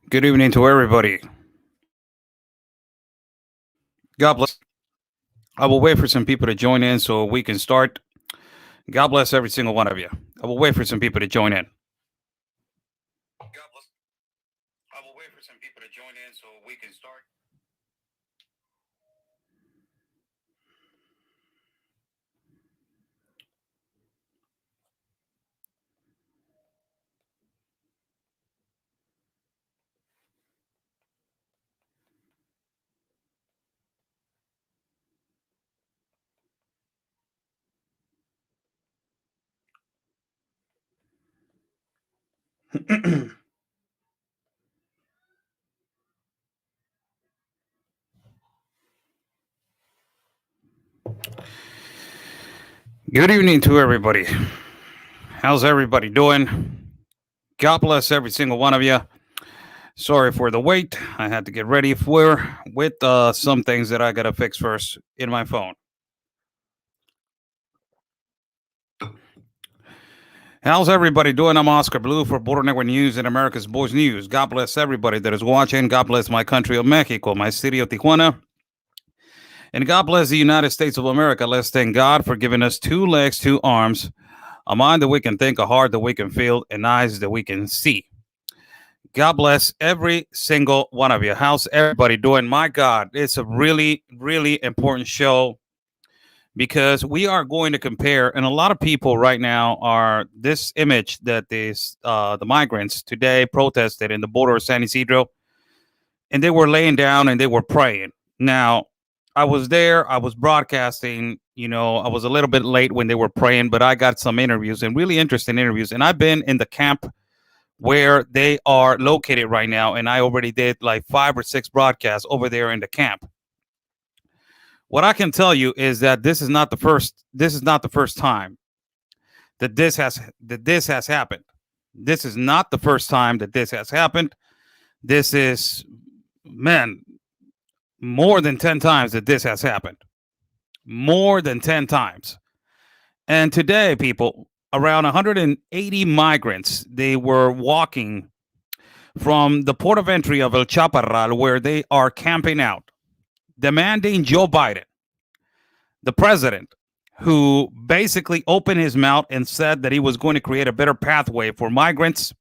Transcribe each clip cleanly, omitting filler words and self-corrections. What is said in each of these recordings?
Good evening to everybody. God bless. I will wait for some people to join in so we can start. God bless every single one of you. I will wait for some people to join in. God bless. I will wait for some people to join in so we can start. Good evening to everybody. How's everybody doing? God bless every single one of you. Sorry for the wait. I had to get ready for with some things that I gotta fix first in my phone. How's everybody doing? I'm Oscar Blue for Border Network News and America's Boys News. God bless everybody that is watching. God bless my country of Mexico, my city of Tijuana. And God bless the United States of America. Let's thank God for giving us two legs, two arms, a mind that we can think, a heart that we can feel, and eyes that we can see. God bless every single one of you. How's everybody doing? My God, it's a really, really important show because we are going to compare, and a lot of people right now are this image that the migrants today protested in the border of San Isidro, and they were laying down and they were praying. Now, I was there, I was broadcasting. I was a little bit late when they were praying, but I got some interviews and really interesting interviews. And I've been in the camp where they are located right now, and I already did like 5 or 6 broadcasts over there in the camp. What I can tell you is that this is not the first time that this has happened. This is not the first time that this has happened. This is, man, more than 10 times that this has happened. More than 10 times. And today, people, around 180 migrants, they were walking from the port of entry of El Chaparral, where they are camping out, demanding Joe Biden, the president, who basically opened his mouth and said that he was going to create a better pathway for migrants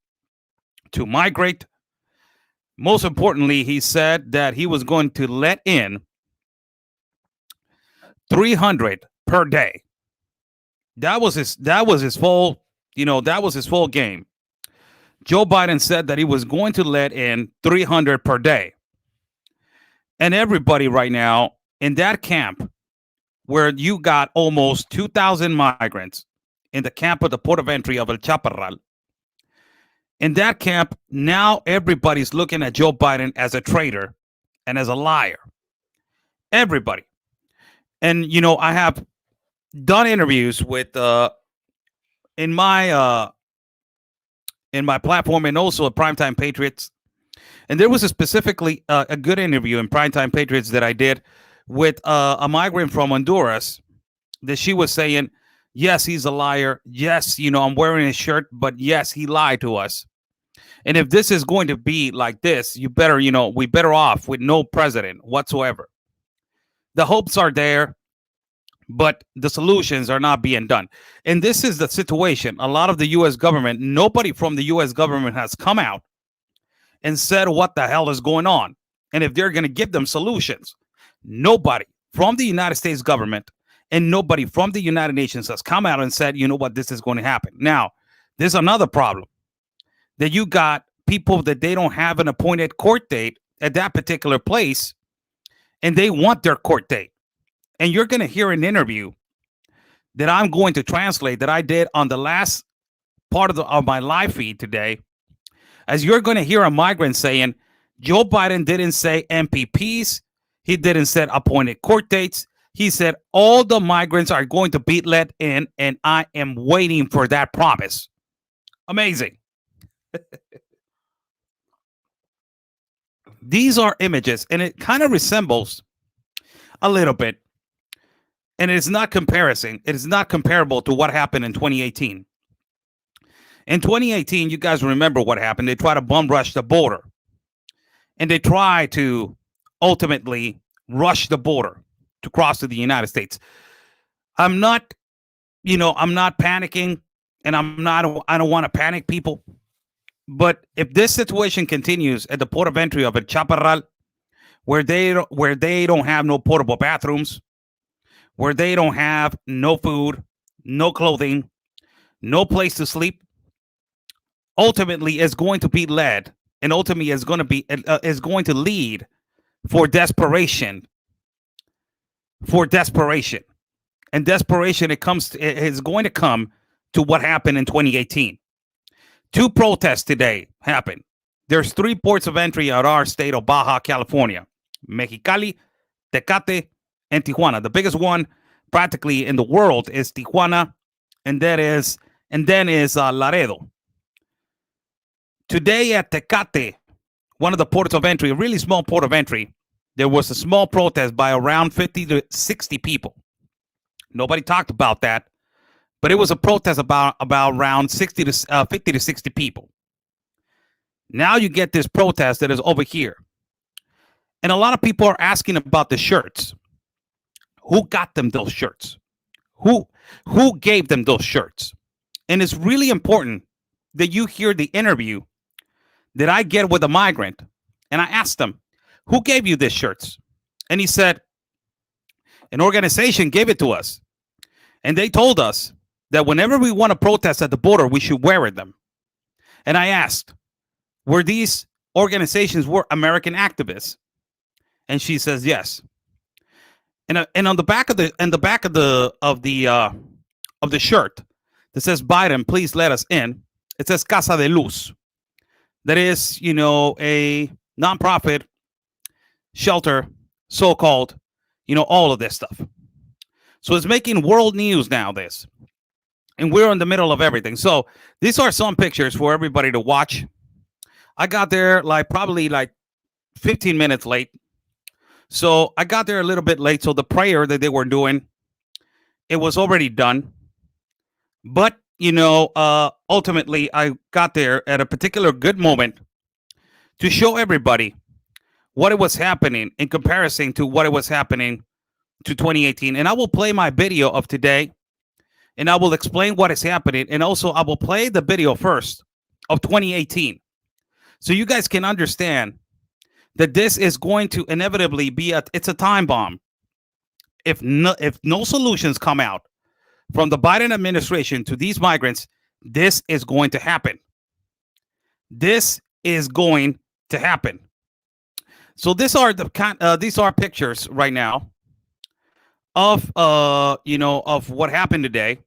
to migrate. Most importantly, he said that he was going to let in 300 per day. That was his full, that was his full game. Joe Biden said that he was going to let in 300 per day. And everybody right now in that camp, where you got almost 2,000 migrants in the camp of the port of entry of El Chaparral, in that camp, now everybody's looking at Joe Biden as a traitor and as a liar. Everybody. And, I have done interviews with in my platform and also at Primetime Patriots. And there was specifically a good interview in Primetime Patriots that I did with a migrant from Honduras, that she was saying, yes, he's a liar. Yes, I'm wearing his shirt, but yes, he lied to us. And if this is going to be like this, we better off with no president whatsoever. The hopes are there, but the solutions are not being done. And this is the situation. A lot of the U.S. government, nobody from the U.S. government has come out and said what the hell is going on. And if they're going to give them solutions, nobody from the United States government and nobody from the United Nations has come out and said, you know what, this is going to happen. Now, there's another problem, that you got people that they don't have an appointed court date at that particular place, and they want their court date. And you're going to hear an interview that I'm going to translate that I did on the last part of my live feed today, as you're going to hear a migrant saying, Joe Biden didn't say MPPs. He didn't say appointed court dates. He said all the migrants are going to be let in, and I am waiting for that promise. Amazing. These are images, and it kind of resembles a little bit, and it is not comparison. It is not comparable to what happened in 2018. In 2018, you guys remember what happened. They tried to bum rush the border. and they try to ultimately rush the border to cross to the United States. I'm not, I'm not panicking, and I don't want to panic people. But if this situation continues at the port of entry of El Chaparral, where they don't have no portable bathrooms, where they don't have no food, no clothing, no place to sleep, ultimately is going to be led, and ultimately is going to lead for desperation, for desperation, and desperation. It is going to come to what happened in 2018. Two protests today happened. There's three ports of entry at our state of Baja California: Mexicali, Tecate, and Tijuana. The biggest one practically in the world is Tijuana, and then is Laredo. Today at Tecate, one of the ports of entry, a really small port of entry, there was a small protest by around 50 to 60 people. Nobody talked about that, but it was a protest about around 50 to 60 people. Now you get this protest that is over here. And a lot of people are asking about the shirts. Who got them those shirts? Who gave them those shirts? And it's really important that you hear the interview that I get with a migrant. And I asked him, who gave you these shirts? And he said, an organization gave it to us. And they told us that whenever we want to protest at the border, we should wear them. And I asked, were these organizations American activists? And she says yes. And on the back of the shirt that says Biden, please let us in, it says Casa de Luz. That is, a nonprofit shelter, so-called, all of this stuff. So it's making world news now, this. And we're in the middle of everything. So these are some pictures for everybody to watch. I got there probably 15 minutes late. So I got there a little bit late. So the prayer that they were doing, it was already done. But, ultimately, I got there at a particular good moment to show everybody what it was happening in comparison to what it was happening to 2018. And I will play my video of today, and I will explain what is happening. And also, I will play the video first of 2018, so you guys can understand that this is going to inevitably be it's a time bomb. If no solutions come out from the Biden administration to these migrants, this is going to happen. This is going to happen. So these are pictures right now of of what happened today.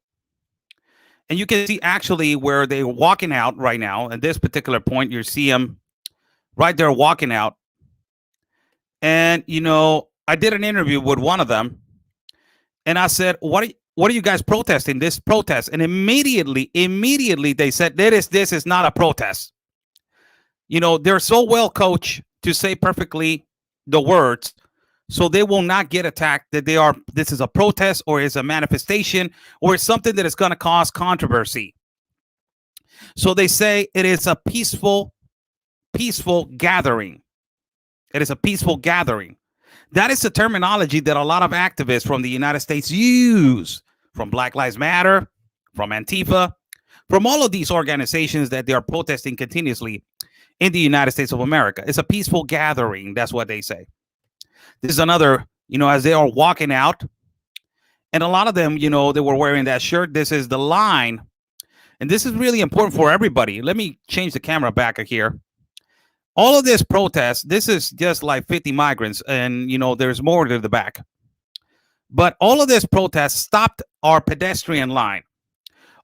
And you can see actually where they're walking out right now. At this particular point, you see them right there walking out. And, I did an interview with one of them. And I said, what are you guys protesting? This protest. And immediately they said, this is not a protest. They're so well coached to say perfectly the words, so they will not get attacked that this is a protest or is a manifestation or is something that is going to cause controversy. So they say it is a peaceful gathering. It is a peaceful gathering. That is the terminology that a lot of activists from the United States use, from Black Lives Matter, from Antifa, from all of these organizations that they are protesting continuously in the United States of America. It's a peaceful gathering. That's what they say. This is another, as they are walking out, and a lot of them, they were wearing that shirt. This is the line. And this is really important for everybody. Let me change the camera back here. All of this protest, this is just like 50 migrants, and, there's more to the back. But all of this protest stopped our pedestrian line.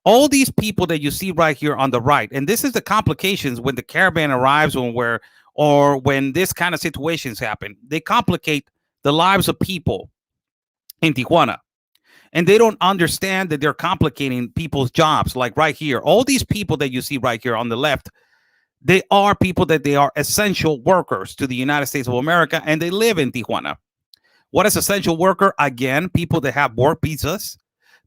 All these people that you see right here on the right, and this is the complications when the caravan arrives or when this kind of situations happen. They complicate the lives of people in Tijuana. And they don't understand that they're complicating people's jobs. Like right here, all these people that you see right here on the left, they are people that they are essential workers to the United States of America, and they live in Tijuana. What is essential worker? Again, people that have work visas,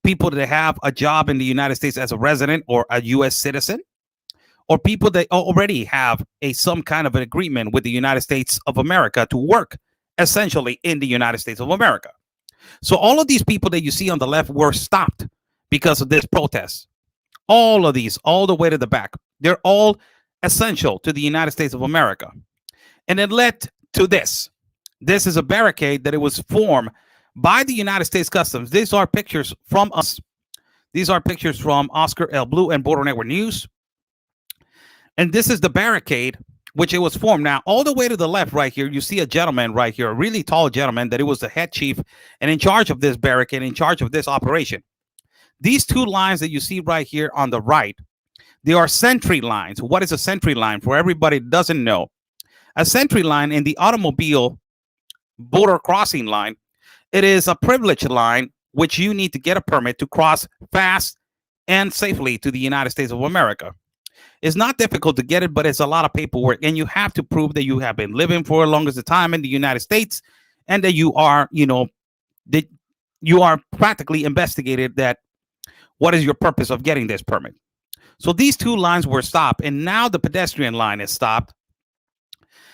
people that have a job in the United States as a resident or a U.S. citizen, or people that already have some kind of an agreement with the United States of America to work essentially in the United States of America. So all of these people that you see on the left were stopped because of this protest. All of these, all the way to the back, they're all essential to the United States of America. And it led to this. This is a barricade that it was formed by the United States Customs. These are pictures from us. These are pictures from Oscar L. Blue and Border Network News. And this is the barricade which it was formed. Now, all the way to the left right here, you see a gentleman right here, a really tall gentleman that it was the head chief and in charge of this barricade, in charge of this operation. These two lines that you see right here on the right, they are sentry lines. What is a sentry line? For everybody that doesn't know, a sentry line in the automobile border crossing line, it is a privilege line which you need to get a permit to cross fast and safely to the United States of America. It's not difficult to get it, but it's a lot of paperwork, and you have to prove that you have been living for as long as the time in the United States, and that you are, that you are practically investigated that what is your purpose of getting this permit. So these two lines were stopped, and now the pedestrian line is stopped.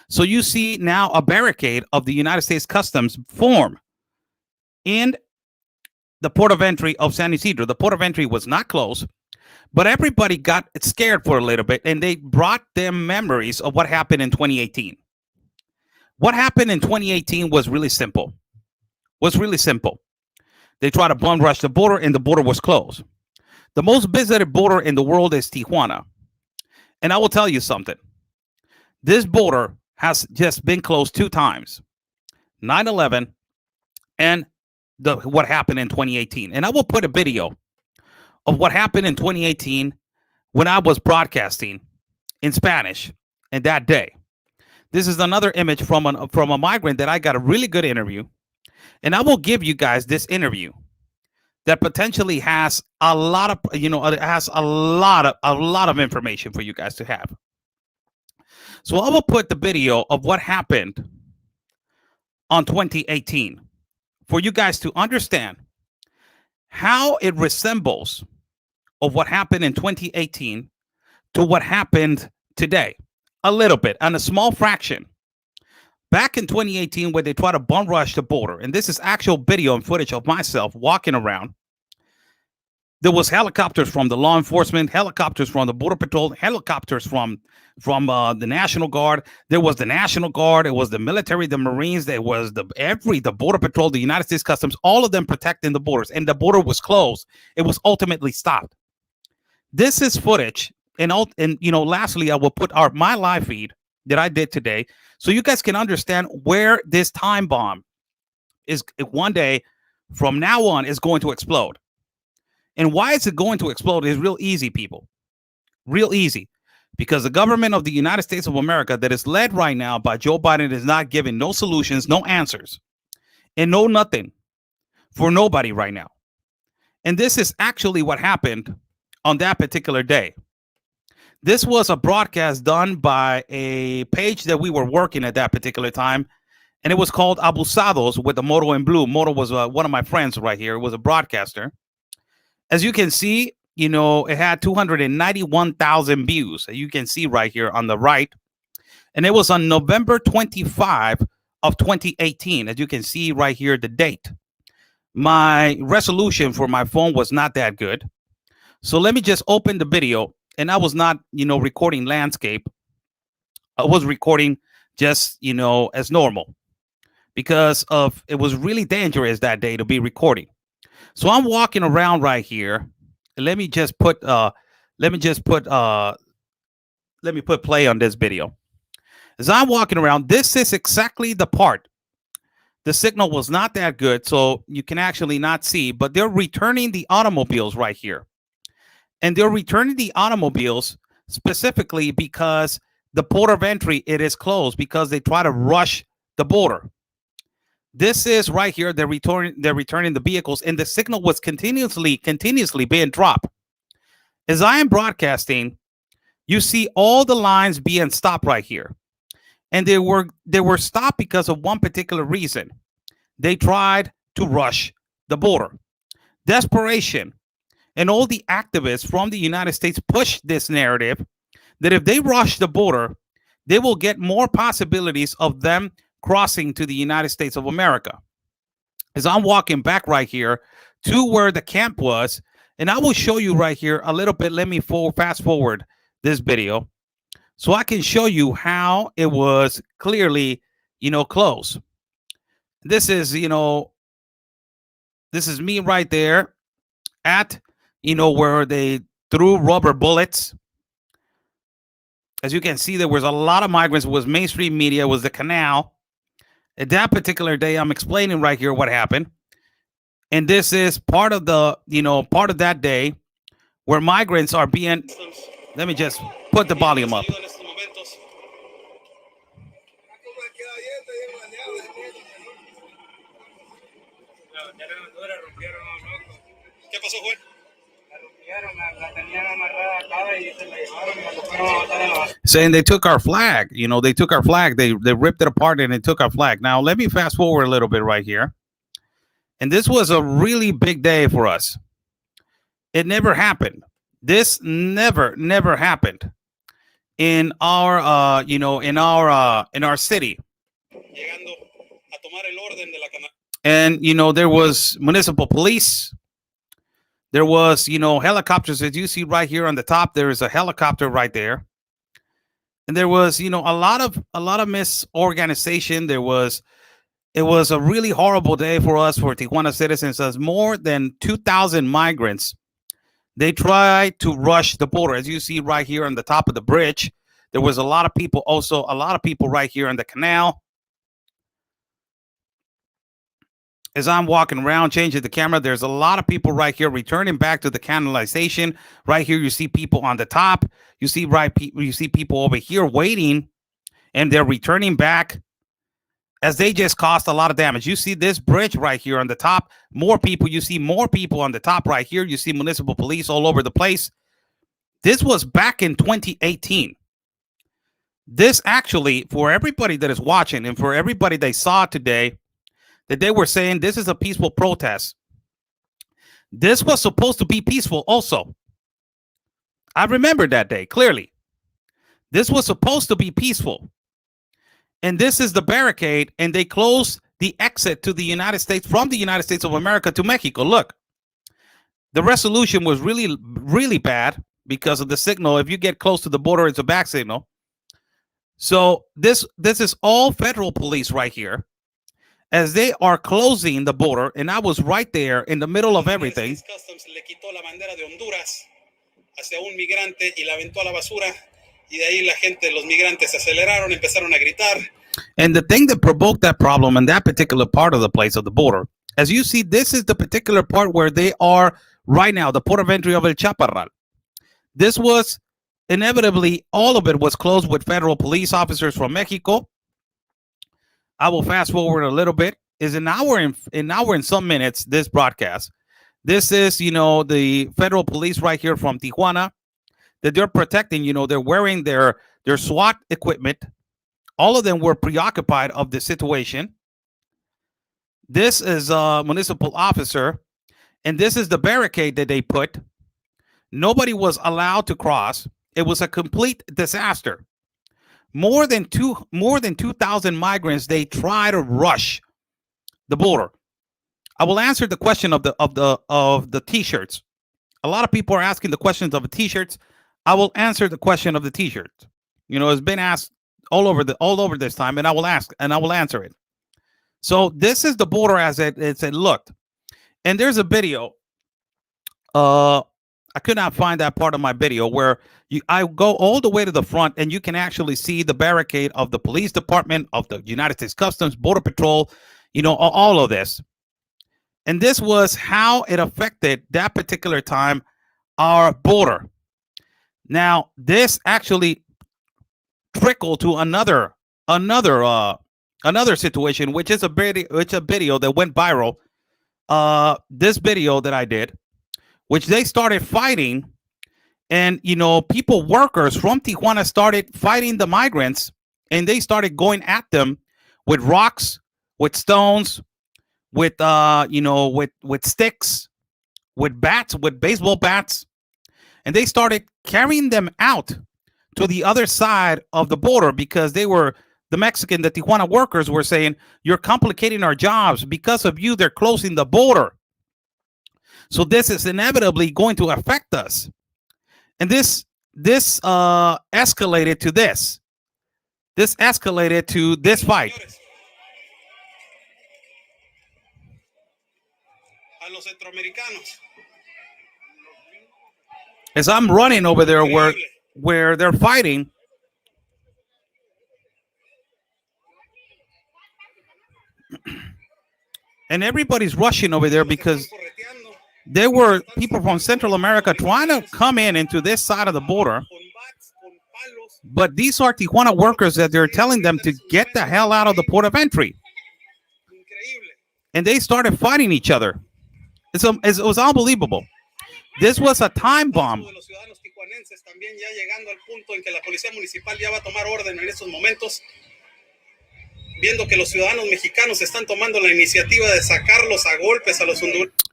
So you see now a barricade of the United States Customs form in the port of entry of San Ysidro. The port of entry was not closed, but everybody got scared for a little bit, and they brought them memories of what happened in 2018. What happened in 2018 was really simple. They tried to bum rush the border, and the border was closed. The most visited border in the world is Tijuana. And I will tell you something. This border has just been closed 2 times, 9/11 and what happened in 2018. And I will put a video of what happened in 2018 when I was broadcasting in Spanish in that day. This is another image from a migrant that I got a really good interview. And I will give you guys this interview that potentially has a lot of, it has a lot of information for you guys to have. So I will put the video of what happened on 2018 for you guys to understand how it resembles of what happened in 2018 to what happened today. A little bit, and a small fraction. Back in 2018, where they tried to bum rush the border, and this is actual video and footage of myself walking around. There was helicopters from the law enforcement, helicopters from the Border Patrol, helicopters from the National Guard. There was the National Guard. It was the military, the Marines. There was the Border Patrol, the United States Customs, all of them protecting the borders. And the border was closed. It was ultimately stopped. This is footage. And lastly, I will put my live feed that I did today, so you guys can understand where this time bomb is one day from now on is going to explode. And why is it going to explode is real easy, people. Real easy. Because the government of the United States of America that is led right now by Joe Biden is not giving no solutions, no answers, and no nothing for nobody right now. And this is actually what happened on that particular day. This was a broadcast done by a page that we were working at that particular time, and it was called Abusados with the Moto in Blue. Moto was one of my friends right here. It was a broadcaster. As you can see, it had 291,000 views. You can see right here on the right. And it was on November 25 of 2018. As you can see right here, the date. My resolution for my phone was not that good. So let me just open the video. And I was not, recording landscape. I was recording just, as normal. Because it was really dangerous that day to be recording. So I'm walking around right here. Let me put play on this video. As I'm walking around, this is exactly the part. The signal was not that good, so you can actually not see, but they're returning the automobiles right here. And they're returning the automobiles specifically because the port of entry, it is closed because they try to rush the border. This is right here. They're returning the vehicles, and the signal was continuously being dropped. As I am broadcasting, you see all the lines being stopped right here. And they were stopped because of one particular reason. They tried to rush the border. Desperation. And all the activists from the United States pushed this narrative that if they rush the border, they will get more possibilities of them crossing to the United States of America. As I'm walking back right here to where the camp was, and I will show you right here a little bit. Let me fast forward this video so I can show you how it was clearly, close. This is, this is me right there at, where they threw rubber bullets. As you can see, there was a lot of migrants. It was mainstream media. It was the canal. At that particular day, I'm explaining right here what happened. And this is part of the, part of that day where migrants are being, let me just put the volume up. Saying they took our flag, they took our flag. They ripped it apart and they took our flag. Now, let me fast forward a little bit right here. And this was a really big day for us. It never happened. This never happened in our, in our city. And, there was municipal police. There was, helicopters. As you see right here on the top, there is a helicopter right there. And there was, a lot of misorganization. It was a really horrible day for us, for Tijuana citizens, as more than 2,000 migrants, they tried to rush the border. As you see right here on the top of the bridge, there was a lot of people, also a lot of people right here on the canal. As I'm walking around, changing the camera, there's a lot of people right here returning back to the canalization. Right here, you see people on the top. You see people over here waiting, and they're returning back as they just caused a lot of damage. You see this bridge right here on the top. More people. You see more people on the top right here. You see municipal police all over the place. This was back in 2018. This actually, for everybody that is watching and for everybody they saw today, that they were saying this is a peaceful protest. This was supposed to be peaceful also. I remember that day clearly. This was supposed to be peaceful. And this is the barricade, and they closed the exit to the United States from the United States of America to Mexico. Look, the resolution was really, really bad because of the signal. If you get close to the border, it's a back signal. So this is all federal police right here, as they are closing the border, and I was right there in the middle of everything. Customs le quitó la bandera de Honduras hacia un migrante y la aventó a la basura, y de ahí la gente, los migrantes se aceleraron, empezaron a gritar. And the thing that provoked that problem in that particular part of the place of the border, as you see, this is the particular part where they are right now, the port of entry of El Chaparral. This was inevitably, all of it was closed with federal police officers from Mexico. I will fast forward a little bit. Is an hour and some minutes, this broadcast. This is, the federal police right here from Tijuana that they're protecting. They're wearing their SWAT equipment. All of them were preoccupied of the situation. This is a municipal officer, and this is the barricade that they put. Nobody was allowed to cross. It was a complete disaster. More than 2,000 migrants, they try to rush the border. I will answer the question of the t-shirts. A lot of people are asking the questions of the t-shirts. I will answer the question of the t-shirts. It's been asked all over this time, and I will answer it. So this is the border as it looked. And there's a video. I could not find that part of my video where I go all the way to the front, and you can actually see the barricade of the police department, of the United States Customs, Border Patrol, all of this. And this was how it affected that particular time our border. Now, this actually trickled to another situation, which is a video that went viral. This video that I did, which they started fighting, and workers from Tijuana started fighting the migrants, and they started going at them with rocks, with stones, with with sticks, with bats, with baseball bats, and they started carrying them out to the other side of the border because the Tijuana workers were saying, you're complicating our jobs. Because of you, they're closing the border. So this is inevitably going to affect us. And this escalated to this. This escalated to this fight. As I'm running over there where they're fighting, and everybody's rushing over there because there were people from Central America trying to come into this side of the border. But these are Tijuana workers that they're telling them to get the hell out of the port of entry. And they started fighting each other. It was unbelievable. This was a time bomb.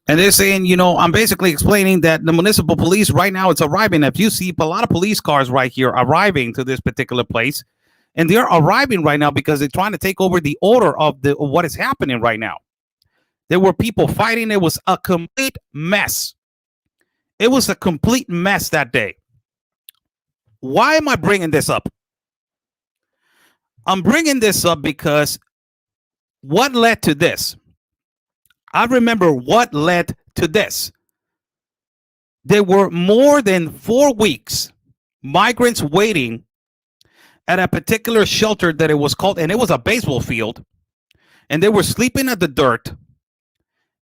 And they're saying, I'm basically explaining that the municipal police right now, it's arriving. If you see a lot of police cars right here arriving to this particular place, and they're arriving right now because they're trying to take over the order of what is happening right now. There were people fighting. It was a complete mess. It was a complete mess that day. Why am I bringing this up? I'm bringing this up because what led to this? I remember what led to this. There were more than 4 weeks migrants waiting at a particular shelter that it was called, and it was a baseball field, and they were sleeping at the dirt.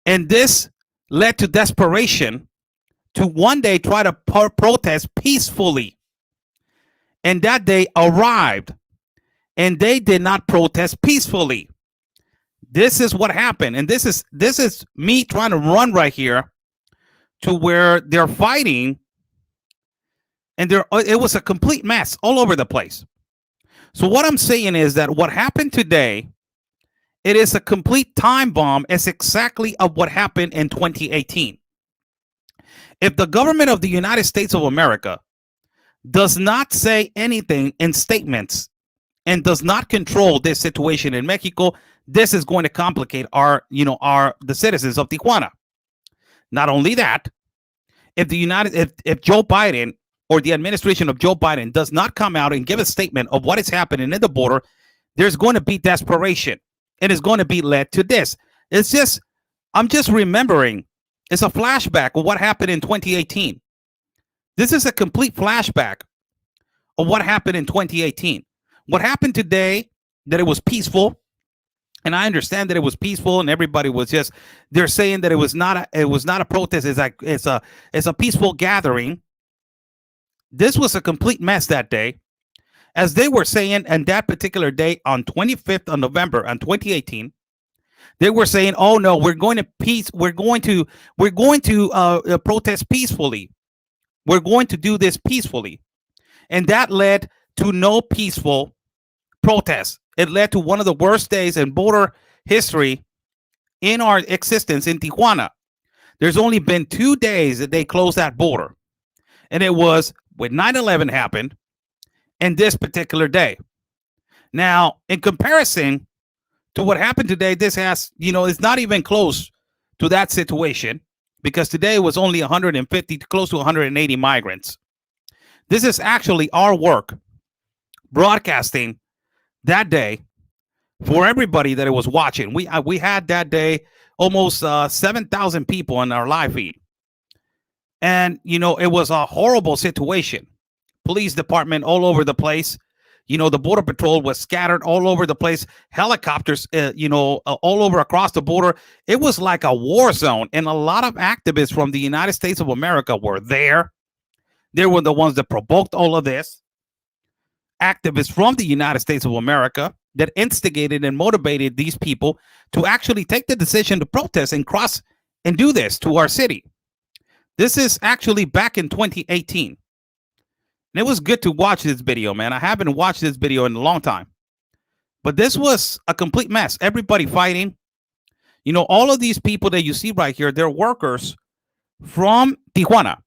And this led to desperation to one day try to protest peacefully. And that day arrived, and they did not protest peacefully. This is what happened. And this is me trying to run right here to where they're fighting. And it was a complete mess all over the place. So what I'm saying is that what happened today, it is a complete time bomb. It's exactly of what happened in 2018. If the government of the United States of America does not say anything in statements and does not control this situation in Mexico, this is going to complicate the citizens of Tijuana. Not only that, if Joe Biden or the administration of Joe Biden does not come out and give a statement of what is happening in the border, there's going to be desperation. It is going to be led to this. I'm just remembering. It's a flashback of what happened in 2018. This is a complete flashback of what happened in 2018. What happened today, that it was peaceful, and I understand that it was peaceful, and everybody was they're saying that it was not a protest. It's a peaceful gathering. This was a complete mess that day. As they were saying, and that particular day on 25th of November on 2018, they were saying, "Oh no, we're going to protest peacefully. We're going to do this peacefully," and that led to no peaceful protest. It led to one of the worst days in border history in our existence in Tijuana. There's only been 2 days that they closed that border, and it was when 9/11 happened, and this particular day. Now, in comparison to what happened today, this has, it's not even close to that situation, because today was only 150, close to 180 migrants. This is actually our work broadcasting that day for everybody that it was watching. We had that day almost 7,000 people on our live feed. And, it was a horrible situation. Police department all over the place. The Border Patrol was scattered all over the place. Helicopters, all over across the border. It was like a war zone. And a lot of activists from the United States of America were there. They were the ones that provoked all of this. Activists from the United States of America that instigated and motivated these people to actually take the decision to protest and cross and do this to our city. This is actually back in 2018. And it was good to watch this video, man. I haven't watched this video in a long time. But this was a complete mess. Everybody fighting. All of these people that you see right here, they're workers from Tijuana.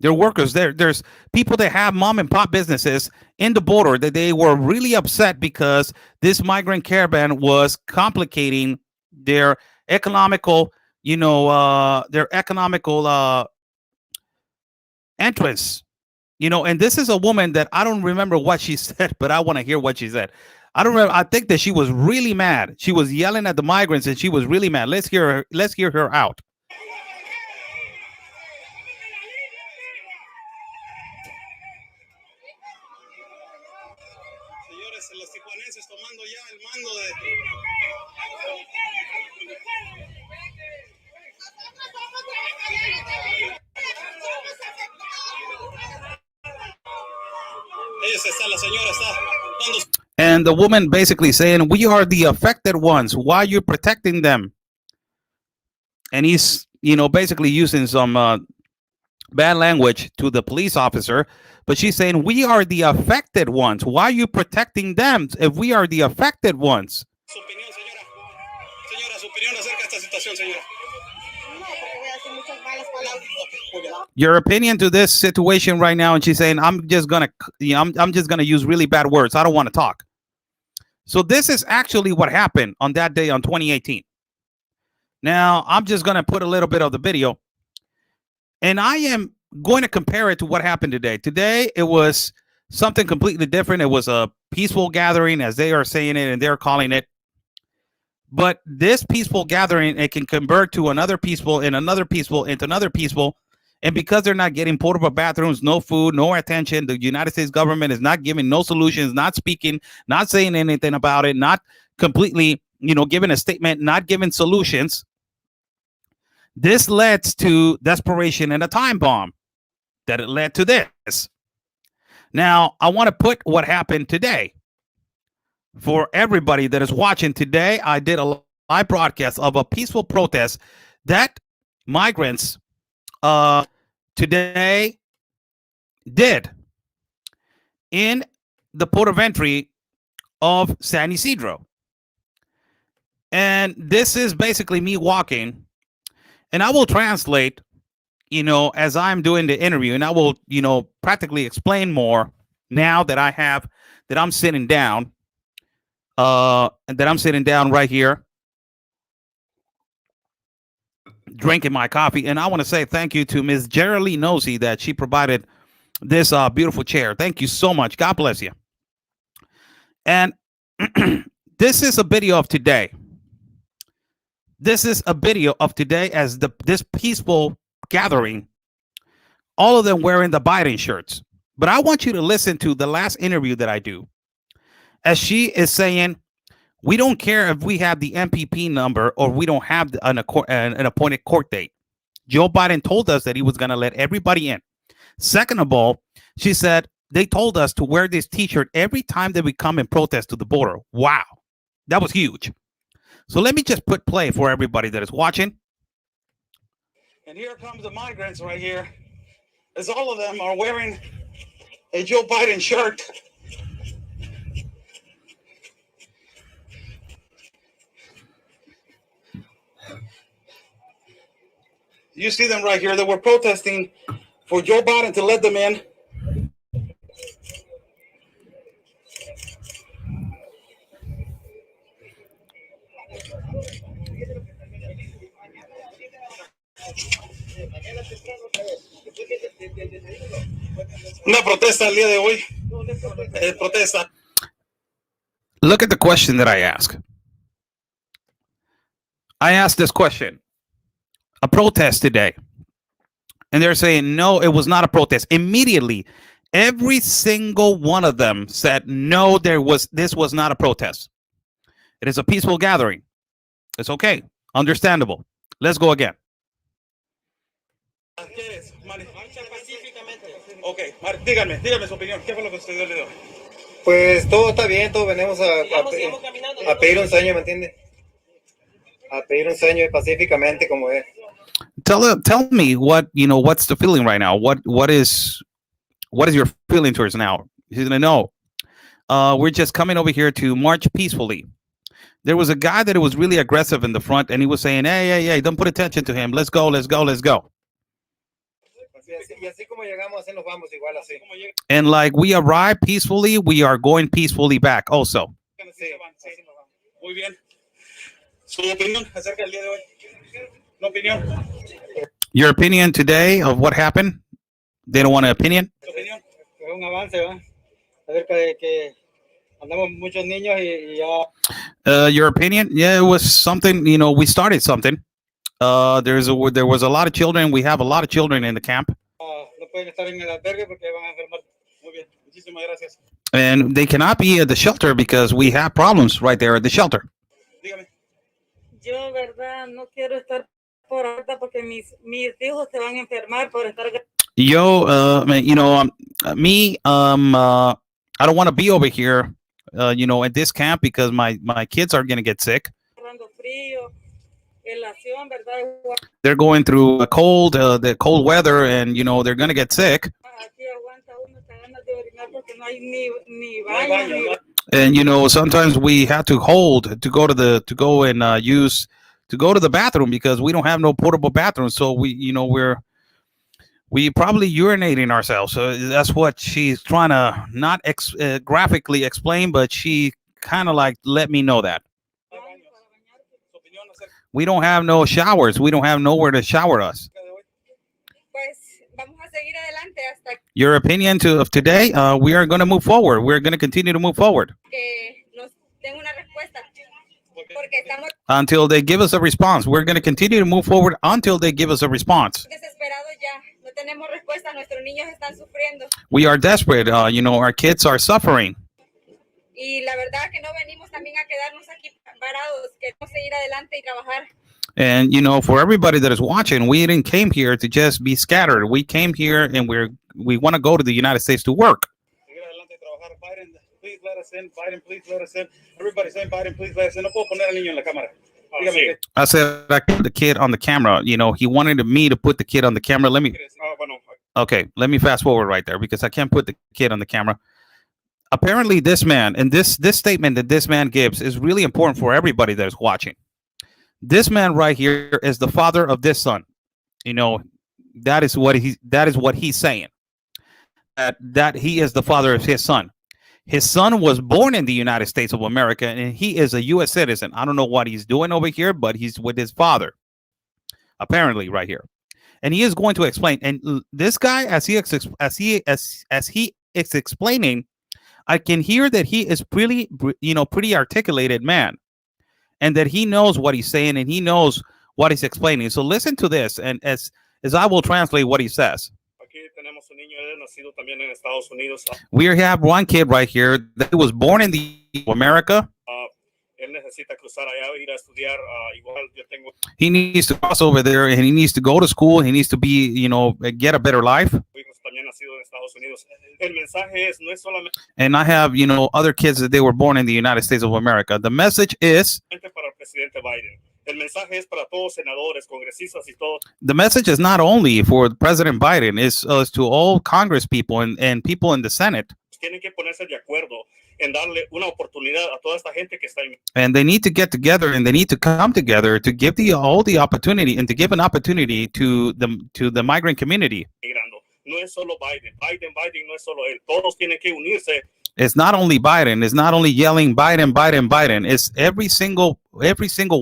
They're workers. There's people that have mom and pop businesses in the border that they were really upset because this migrant caravan was complicating their economical, their economical entrance. And this is a woman that I don't remember what she said, but I want to hear what she said. I don't remember. I think that she was really mad. She was yelling at the migrants, and she was really mad. Let's hear her. Let's hear her out. Señores, los tijuanenses tomando ya el mando de... La señora está dando... And the woman basically saying, we are the affected ones. Why are you protecting them? And he's, basically using some bad language to the police officer. But she's saying, we are the affected ones. Why are you protecting them if we are the affected ones? Su opinión, señora. Señora, su opinión acerca de esta situación, señora. Your opinion to this situation right now, and she's saying, I'm just gonna use really bad words. I don't want to talk. So this is actually what happened on that day on 2018. Now I'm just gonna put a little bit of the video, and I am going to compare it to what happened today. Today it was something completely different. It was a peaceful gathering, as they are saying it, and they're calling it. But this peaceful gathering, it can convert to another peaceful and another peaceful into another peaceful. And because they're not getting portable bathrooms, no food, no attention, the United States government is not giving no solutions, not speaking, not saying anything about it, not completely, giving a statement, not giving solutions. This led to desperation and a time bomb that it led to this. Now, I want to put what happened today. For everybody that is watching today, I did a live broadcast of a peaceful protest that migrants today did in the port of entry of San Isidro. And this is basically me walking, and I will translate, as I'm doing the interview, and I will, practically explain more now that I'm sitting down. And that I'm sitting down right here drinking my coffee. And I want to say thank you to Ms. Geraldine Nosey that she provided this beautiful chair. Thank you so much. God bless you. And this is a video of today. This is a video of today as this peaceful gathering, all of them wearing the Biden shirts. But I want you to listen to the last interview that I do, as she is saying, we don't care if we have the MPP number or we don't have an appointed court date. Joe Biden told us that he was going to let everybody in. Second of all, she said, they told us to wear this T-shirt every time that we come and protest to the border. Wow. That was huge. So let me just put play for everybody that is watching. And here comes the migrants right here, as all of them are wearing a Joe Biden shirt. You see them right here. They were protesting for Joe Biden to let them in. Una protesta el día de hoy. Protesta. Look at the question that I ask. I asked this question. A protest today. And they're saying, no, it was not a protest. Immediately, every single one of them said, no, this was not a protest. It is a peaceful gathering. It's okay. Understandable. Let's go again. Okay, dígame su opinión. ¿Qué fue lo que usted le dio? Pues todo está bien, todos venimos a pedir un sueño, ¿me entiende? A pedir un sueño pacíficamente como es. Tell me what's the feeling right now? What is your feeling towards now? He's gonna know. We're just coming over here to march peacefully. There was a guy that was really aggressive in the front, and he was saying, hey, don't put attention to him. Let's go. Y así como llegamos, así nos vamos igual así. And like we arrive peacefully, we are going peacefully back also. Sí, así nos vamos. Muy bien. ¿Su opinión acerca del día de hoy? ¿Una opinión? Your opinion today of what happened? They don't want an opinion? ¿Su opinión? Es un avance, ¿va? Acerca de que andamos muchos niños y ya. Your opinion? Yeah, it was something, you know, we started something. There was a lot of children. We have a lot of children in the camp. No pueden estar en el albergue porque van a enfermar. Muy bien. Muchísimas gracias. And they cannot be at the shelter because we have problems right there at the shelter. Dígame. Yo, verdad, no quiero estar por ahorita porque mis hijos se van a enfermar por estar Yo, you know, I don't want to be over here, you know, at this camp because my kids are going to get sick. agarrando frío, helación, verdad. They're going through the cold weather, and you know they're going to get sick. Aquí aguanta uno hasta ganas de orinar porque no hay ni baño, ni And you know sometimes we have to hold to go to the bathroom because we don't have no portable bathroom. So we probably urinating ourselves. So that's what she's trying to not graphically explain, but she kind of like let me know that. ¿Su opinión acerca We don't have no showers. We don't have nowhere to shower us. de hoy? pues vamos a seguir adelante hasta Your opinion of today? We are going to move forward. We're going to continue to move forward que nos den una respuesta porque estamos until they give us a response. We're going to continue to move forward until they give us a response. desesperados ya, no tenemos respuesta, nuestros niños están sufriendo We are desperate. You know, our kids are suffering. y la verdad que no venimos también a quedarnos aquí parados, queremos seguir adelante y trabajar. And you know, for everybody that is watching, we didn't came here to just be scattered. We came here and we want to go to the United States to work. Seguir adelante y trabajar. Biden, please let us in. Biden, please let us in. Everybody saying Biden, please let us in. No puedo poner al niño en la cámara. Dígame qué. I said I put the kid on the camera. You know, he wanted me to put the kid on the camera. Let me Bueno, okay. Let me fast forward right there because I can't put the kid on the camera. Apparently, this man and this statement that this man gives is really important for everybody that is watching. This man right here is the father of this son. You know, that is what he's saying. That he is the father of his son. His son was born in the United States of America, and he is a U.S. citizen. I don't know what he's doing over here, but he's with his father, apparently, right here. And he is going to explain. And this guy, as he is explaining, I can hear that he is pretty articulated man, and that he knows what he's saying and he knows what he's explaining. So listen to this, and as I will translate what he says. aquí tenemos un niño, él nacido también en Estados Unidos. We have one kid right here that was born in the America. Él necesita cruzar allá, ir a estudiar. Igual yo tengo He needs to cross over there and he needs to go to school. He needs to be, you know, get a better life. hijos también nacidos en Estados Unidos. El mensaje es, no es solamente And I have, you know, other kids that they were born in the United States of America. The message is, para el presidente Biden. El mensaje es para todos senadores, congresistas y todos. the message is not only for President Biden, it's to all Congress people and people in the Senate. Tienen que ponerse de acuerdo en darle una oportunidad a toda esta gente que está And they need to get together and they need to come together to give all the opportunity and to give an opportunity to the migrant community. inmigrando. No es solo Biden. Biden no es solo él. Todos tienen que unirse. It's not only Biden. It's not only yelling Biden, Biden, Biden. It's every single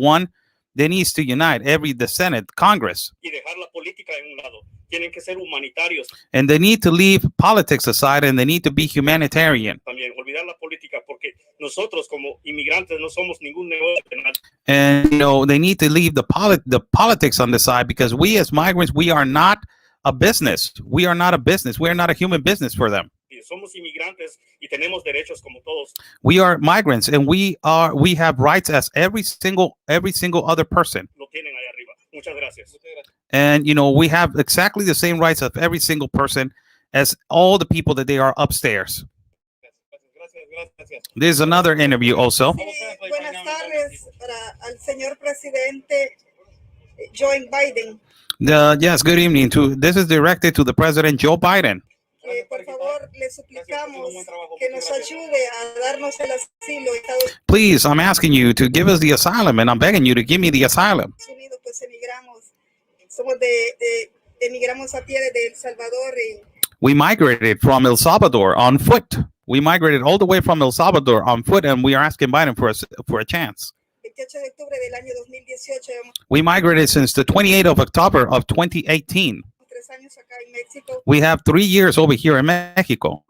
one that needs to unite. The Senate, Congress. Y dejar la política en un lado. Tienen que ser humanitarios And they need to leave politics aside and they need to be humanitarian. también. Olvidar la política porque nosotros como inmigrantes no somos ningún negocio de nadie. And you know, they need to leave the politics on the side because we as migrants, we are not a business. We are not a business. We are not a human business for them. Somos inmigrantes y tenemos derechos como todos. We are migrants and we have rights as every single other person. Lo tienen ahí arriba. Muchas gracias. And you know, we have exactly the same rights of every single person as all the people that they are upstairs. Gracias. There's another interview also. Sí, buenas tardes para al señor presidente Joe Biden. Yes, good evening. This is directed to the President Joe Biden. Por favor, le suplicamos que nos ayude a darnos el asilo. Estados Please, I'm asking you to give us the asylum, and I'm begging you to give me the asylum. Unidos, pues emigramos. Somos de emigramos a pie desde El Salvador y We migrated from El Salvador on foot. We migrated all the way from El Salvador on foot, and we are asking Biden for a chance. 28 de octubre del año 2018, llevamos We migrated since the 28th of October of 2018. 3 años acá en México. We have 3 years over here in Mexico.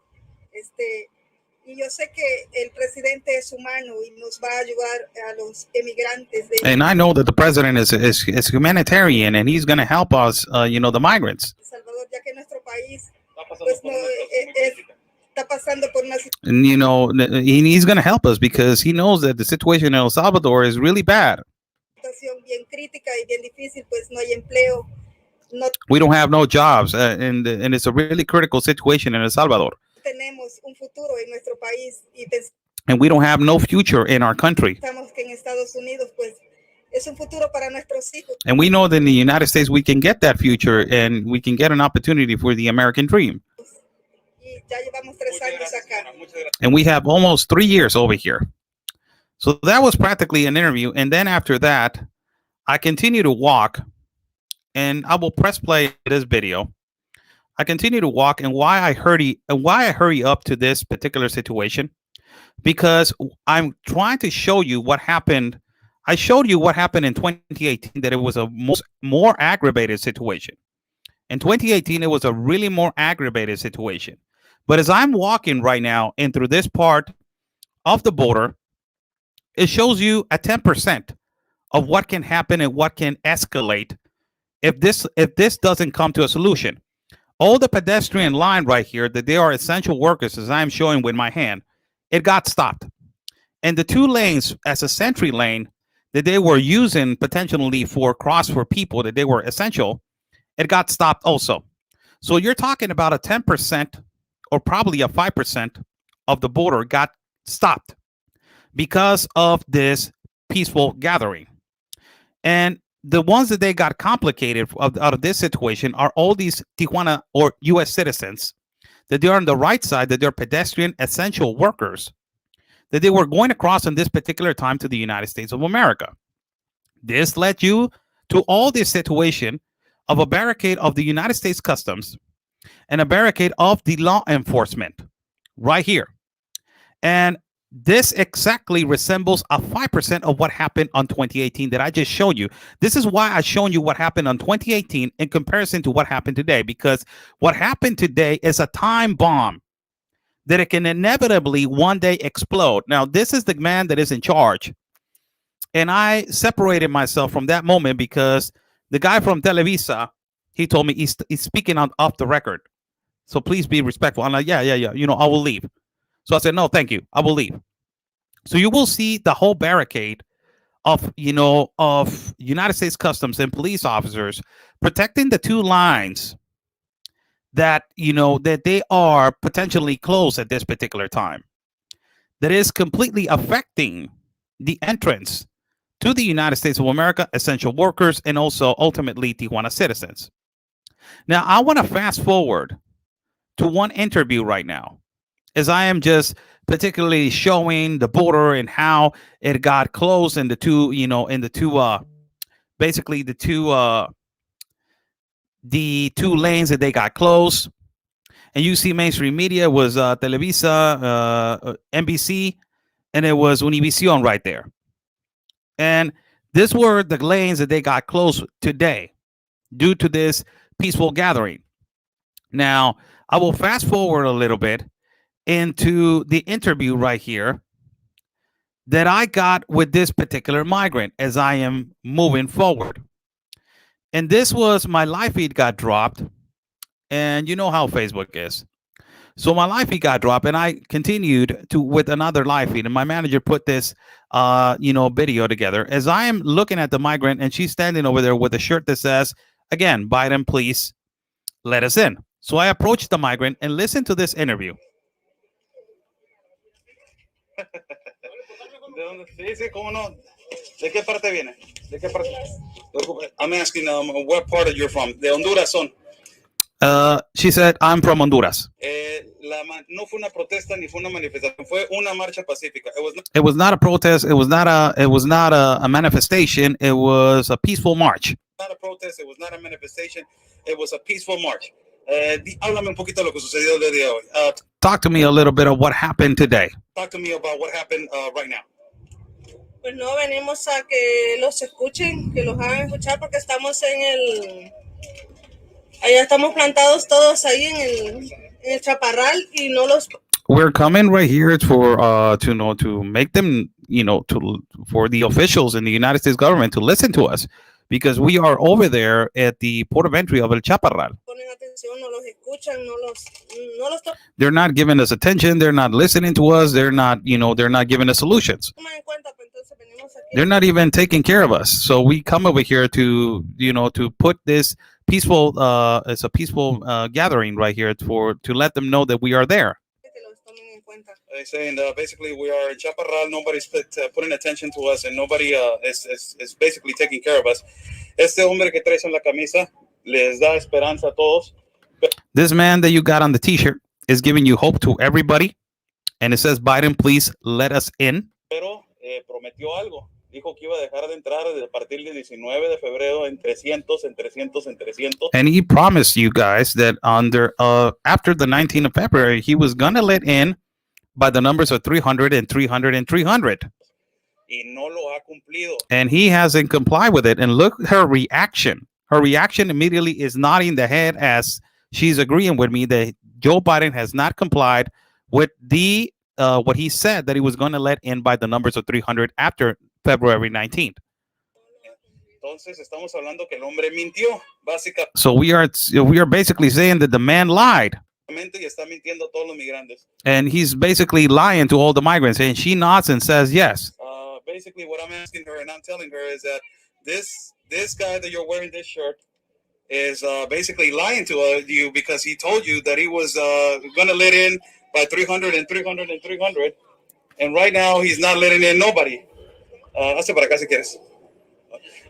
Y yo sé que el presidente es humano y nos va a ayudar a los emigrantes. And I know that the president is humanitarian, and he's going to help us, the migrants. El Salvador, ya que nuestro país pues, no, está pasando por una And, he's going to help us because he knows that the situation in El Salvador is really bad. situación bien crítica y bien difícil, pues no hay empleo. No We don't have no jobs, and it's a really critical situation in El Salvador. tenemos un futuro en nuestro país y And we don't have no future in our country. pensamos que en Estados Unidos pues es un futuro para nuestros hijos. And we know that in the United States we can get that future, and we can get an opportunity for the American dream. Y ya llevamos 3 años acá. And we have almost 3 years over here. So that was practically an interview. And then after that, I continue to walk, and I will press play this video. I continue to walk, and why I hurry up to this particular situation, because I'm trying to show you what happened. I showed you what happened in 2018, that it was a more aggravated situation. In 2018, it was a really more aggravated situation. But as I'm walking right now and through this part of the border, it shows you a 10% of what can happen and what can escalate if this doesn't come to a solution. All the pedestrian line right here, that they are essential workers, as I'm showing with my hand, it got stopped. And the 2 lanes as a sentry lane that they were using potentially for people, that they were essential, it got stopped also. So you're talking about a 10% or probably a 5% of the border got stopped because of this peaceful gathering. And the ones that they got complicated out of this situation are all these Tijuana or U.S. citizens, that they're on the right side, that they're pedestrian essential workers, that they were going across in this particular time to the United States of America. This led you to all this situation of a barricade of the United States Customs and a barricade of the law enforcement right here. And this exactly resembles a 5% of what happened on 2018 that I just showed you. This is why I shown you what happened on 2018 in comparison to what happened today, because what happened today is a time bomb that it can inevitably one day explode. Now, this is the man that is in charge. And I separated myself from that moment because the guy from Televisa, he told me he's speaking off the record. So please be respectful. I'm like, yeah. I will leave. So I said, no, thank you. I will leave. So you will see the whole barricade of United States Customs and police officers protecting the 2 lines that, that they are potentially closed at this particular time. That is completely affecting the entrance to the United States of America, essential workers, and also ultimately Tijuana citizens. Now, I want to fast forward to one interview right now, as I am just particularly showing the border and how it got closed in the 2, basically the two lanes that they got closed. And you see mainstream media was Televisa, NBC, and it was Univision right there. And these were the lanes that they got closed today due to this peaceful gathering. Now, I will fast forward a little bit into the interview right here that I got with this particular migrant as I am moving forward. And this was my live feed got dropped. And you know how Facebook is. So my live feed got dropped, and I continued with another live feed. And my manager put this, video together as I am looking at the migrant, and she's standing over there with a shirt that says, again, Biden, please let us in. So I approached the migrant and listened to this interview. Sí, cómo no. ¿De qué parte viene? ¿De qué parte? I'm asking what part are you from? De Honduras son. She said, I'm from Honduras. No fue una protesta ni fue una manifestación, fue una marcha pacífica. It was not a protest. It was not a manifestation. It was a peaceful march. not a protest. It was not a manifestation. It was a peaceful march. Háblame un poquito de lo que sucedió el día de hoy. Talk to me a little bit of what happened today. Talk to me about what happened right now. Pues no, venimos a que los escuchen, que los hagan escuchar porque estamos allá estamos plantados todos ahí en el chaparral y no los... We're coming right here for to make them, for the officials in the United States government to listen to us, because we are over there at the port of entry of El Chaparral. Ponen atención, no los escuchan, no los They're not giving us attention. They're not listening to us. They're not giving us solutions. toman en cuenta, pues entonces venimos aquí. They're not even taking care of us. So we come over here to put this peaceful, it's a peaceful gathering right here to let them know that we are there. Que los tomen en cuenta. They're saying basically we are in Chaparral. Nobody's putting attention to us, and nobody is basically taking care of us. Este hombre que traes en la camisa les da esperanza a todos. This man that you got on the t-shirt is giving you hope to everybody. And it says, Biden, please let us in. Pero prometió algo. Dijo que iba a dejar de entrar a partir del 19 de febrero en 300. And he promised you guys that after the 19th of February, he was going to let in by the numbers of 300 and 300 and 300. Y no lo ha cumplido. And he hasn't complied with it. And look at her reaction. Her reaction immediately is nodding the head as she's agreeing with me that Joe Biden has not complied with what he said that he was going to let in by the numbers of 300 after February 19th. Entonces estamos hablando que el hombre mintió, básicamente. So we are basically saying that the man lied. Y está mintiendo a todos los migrantes. And he's basically lying to all the migrants. And she nods and says yes. Basically, what I'm asking her and I'm telling her is that this guy that you're wearing this shirt is basically lying to you, because he told you that he was going to let in by 300 and 300 and 300. And right now, he's not letting in nobody. Hace para acá si quieres.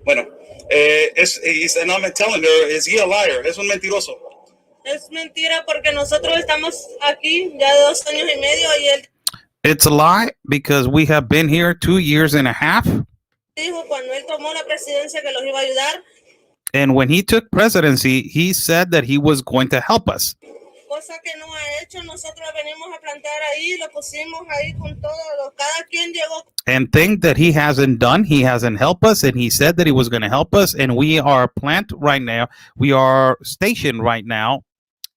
Bueno, and I'm telling her, is he a liar? Es un mentiroso. Es mentira porque nosotros estamos aquí ya 2 años y medio y él It's a lie because we have been here 2 years and a half. dijo cuando él tomó la presidencia que los iba a ayudar. And when he took presidency, he said that he was going to help us. Cosa que no ha hecho, nosotros venimos a plantar ahí, lo pusimos ahí con todo, cada quien llegó. And thing that he hasn't done, he hasn't helped us, and he said that he was going to help us. And we are we are stationed right now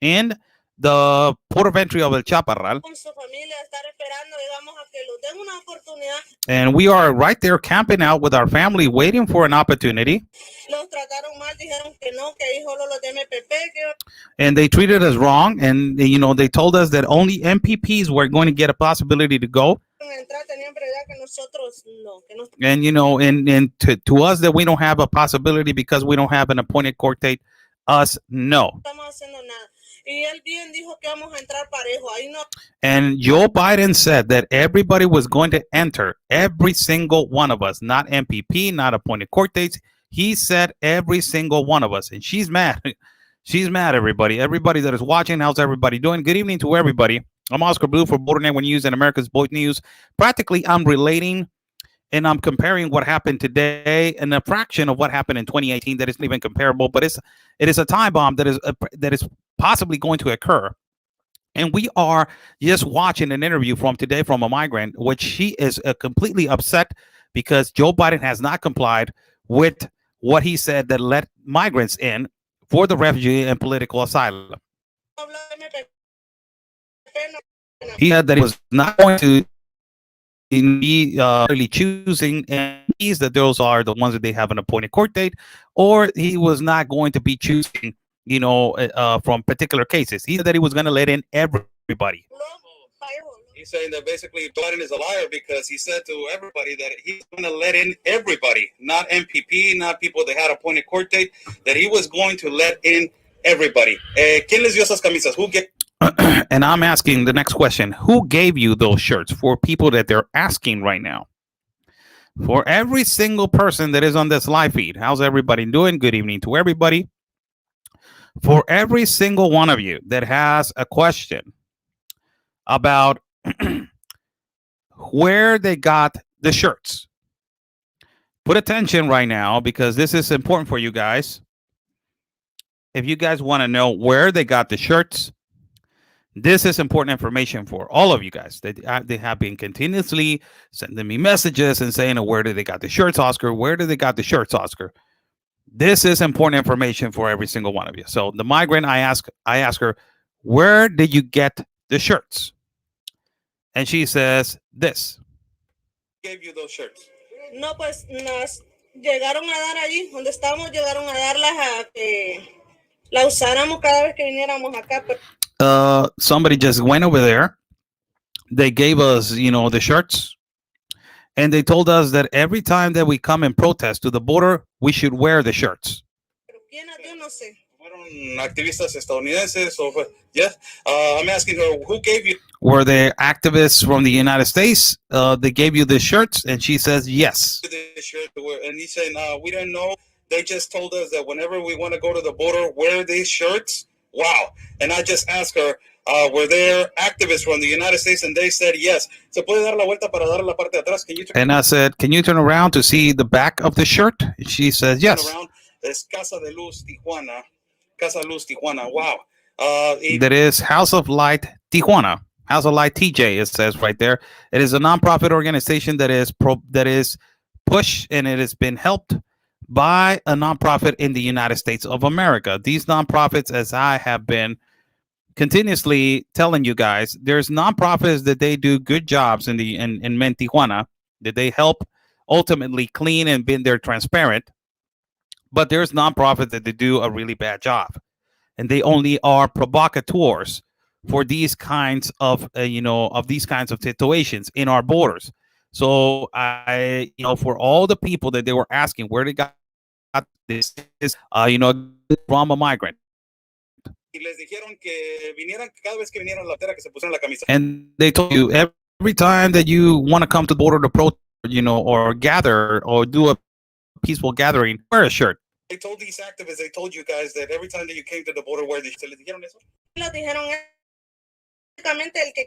in the port of entry of El Chaparral. Con su familia estar esperando, digamos, a que los den una oportunidad. And we are right there camping out with our family, waiting for an opportunity. Los trataron mal, dijeron que no, que ahí solo los de MPP. And they treated us wrong. And, they told us that only MPPs were going to get a possibility to go. And, and to us that we don't have a possibility because we don't have an appointed court date, us, no. And Joe Biden said that everybody was going to enter, every single one of us, not MPP, not appointed court dates. He said every single one of us. And she's mad. She's mad, everybody. Everybody that is watching, how's everybody doing? Good evening to everybody. I'm Oscar Blue for Border Network News and America's Voice News. Practically, I'm relating and I'm comparing what happened today and a fraction of what happened in 2018 that isn't even comparable, but it is a time bomb that is possibly going to occur. And we are just watching an interview from today from a migrant, which she is completely upset because Joe Biden has not complied with what he said that let migrants in for the refugee and political asylum. He said that he was not going to be really choosing MPs, that those are the ones that they have an appointed court date, or he was not going to be choosing, from particular cases. He said that he was going to let in everybody. He's saying that basically Biden is a liar because he said to everybody that he's going to let in everybody, not MPP, not people that had appointed court date, that he was going to let in everybody. ¿Quién les dio esas camisas? Who get? And I'm asking the next question. Who gave you those shirts for people that they're asking right now? For every single person that is on this live feed, how's everybody doing? Good evening to everybody. For every single one of you that has a question about where they got the shirts, Put attention right now because this is important for you guys. If you guys want to know where they got the shirts, this is important information for all of you guys. They have been continuously sending me messages and saying, oh, where did they got the shirts, Oscar? Where did they got the shirts, Oscar? This is important information for every single one of you. So the migrant, I ask her, where did you get the shirts? And she says this. Gave you those shirts? No, pues nos llegaron a dar allí donde estábamos, llegaron a darlas a que la usáramos cada vez que viniéramos acá. Somebody just went over there. They gave us, the shirts. And they told us that every time that we come and protest to the border, we should wear the shirts. Fueron activistas estadounidenses. Yes. I'm asking her, who gave you? Were they activists from the United States? They gave you the shirts? And she says, yes. The shirt, and he said, we don't know. They just told us that whenever we want to go to the border, wear these shirts. Wow. And I just asked her, were there activists from the United States? And they said, yes. ¿Se puede dar la vuelta para dar la parte de atrás? And I said, can you turn around to see the back of the shirt? And she says, yes. Turn around. Es Casa de Luz Tijuana. Casa Luz Tijuana. Wow. That is House of Light Tijuana. House of Light TJ, it says right there. It is a nonprofit organization that is pushed, and it has been helped by a nonprofit in the United States of America. These nonprofits, as I have been continuously telling you guys, there's nonprofits that they do good jobs in Tijuana, that they help ultimately clean and been there transparent. But there's nonprofits that they do a really bad job, and they only are provocateurs for these kinds of these kinds of situations in our borders. So for all the people that they were asking where they got this is from a migrant. And they told you every time that you want to come to the border to protest, or gather or do a peaceful gathering, wear a shirt. They told these activists, they told you guys that every time that you came to the border, wear the shirt. El que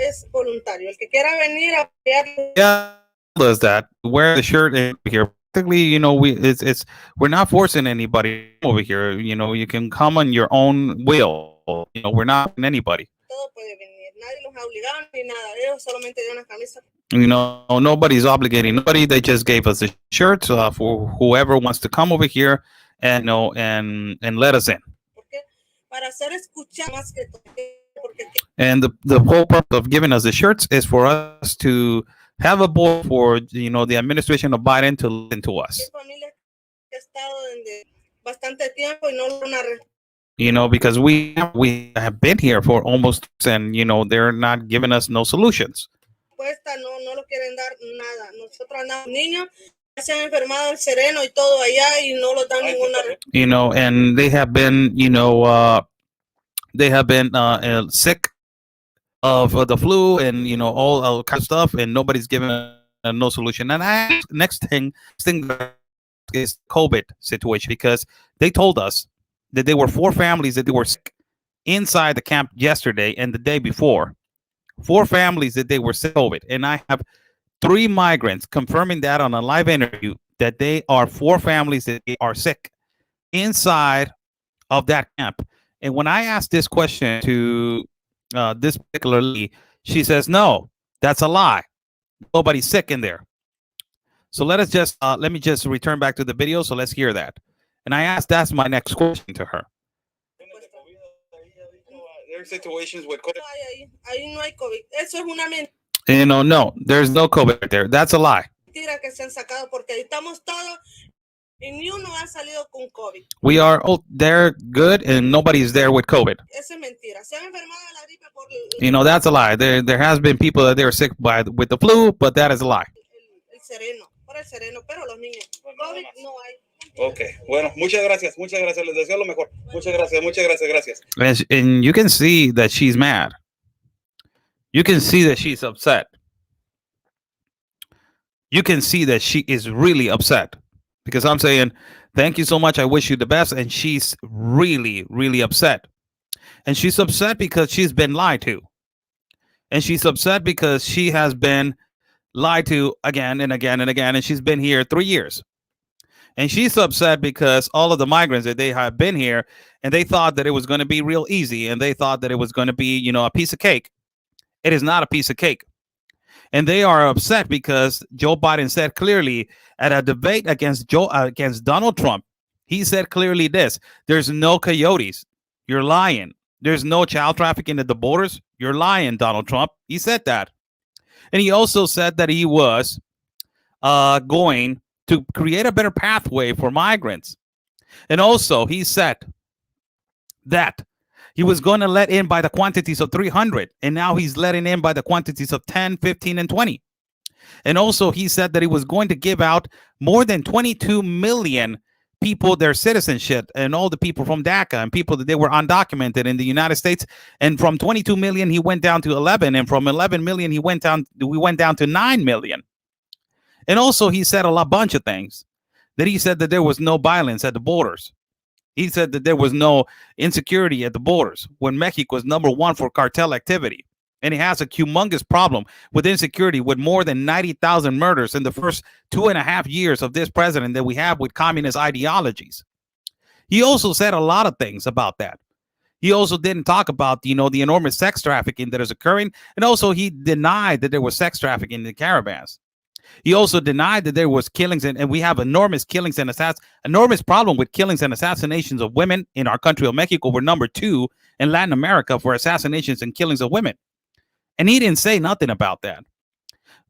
es voluntario, el que quiera venir a apoyar. Yeah, does that wear the shirt here? Practically, we're not forcing anybody over here. You can come on your own will. We're not anybody. Todo puede venir. Nadie los ha obligado ni nada. Ellos solamente dieron las camisas. Nobody's obligating nobody. They just gave us the shirts for whoever wants to come over here and and let us in. Para ser escuchado más que todo. And the whole purpose of giving us the shirts is for us to have a board for the administration of Biden to listen to us. Because we have been here for almost, and they're not giving us no solutions. And they have been they have been sick of the flu and all kind of stuff, and nobody's given no solution. And next thing is COVID situation, because they told us that there were 4 families that they were sick inside the camp yesterday and the day before. 4 families that they were sick with COVID, and I have 3 migrants confirming that on a live interview that they are 4 families that are sick inside of that camp. And when I asked this question to this particular lady, she says, no, that's a lie. Nobody's sick in there. So let me just return back to the video. So let's hear that. And I asked, that's my next question to her. There are situations with COVID. No, there's no COVID there. That's a lie. We are all there good, and nobody's there with COVID. That's a lie. There has been people that they're sick with the flu, but that is a lie. Okay. Bueno, muchas gracias. Les deseo lo mejor. Muchas gracias. And you can see that she's mad. You can see that she's upset. You can see that she is really upset. Because I'm saying, thank you so much. I wish you the best. And she's really, really upset. And she's upset because she's been lied to. And she's upset because she has been lied to again and again and again, and she's been here 3 years. And she's upset because all of the migrants that they have been here, and they thought that it was going to be real easy, and they thought that it was going to be, a piece of cake. It is not a piece of cake. And they are upset because Joe Biden said clearly at a debate against Donald Trump, he said clearly this: there's no coyotes. You're lying. There's no child trafficking at the borders. You're lying, Donald Trump. He said that. And he also said that he was going to create a better pathway for migrants. And also he said that he was going to let in by the quantities of 300, and now he's letting in by the quantities of 10, 15, and 20. And also he said that he was going to give out more than 22 million people their citizenship, and all the people from DACA and people that they were undocumented in the United States. And from 22 million, he went down to 11, and from 11 million, we went down to 9 million. And also he said a bunch of things. That he said that there was no violence at the borders. He said that there was no insecurity at the borders, when Mexico is #1 for cartel activity. And it has a humongous problem with insecurity, with more than 90,000 murders in the first 2.5 years of this president that we have with communist ideologies. He also said a lot of things about that. He also didn't talk about, the enormous sex trafficking that is occurring. And also he denied that there was sex trafficking in the caravans. He also denied that there was killings, and we have enormous killings and enormous problem with killings and assassinations of women in our country of Mexico. We're #2 in Latin America for assassinations and killings of women. And he didn't say nothing about that.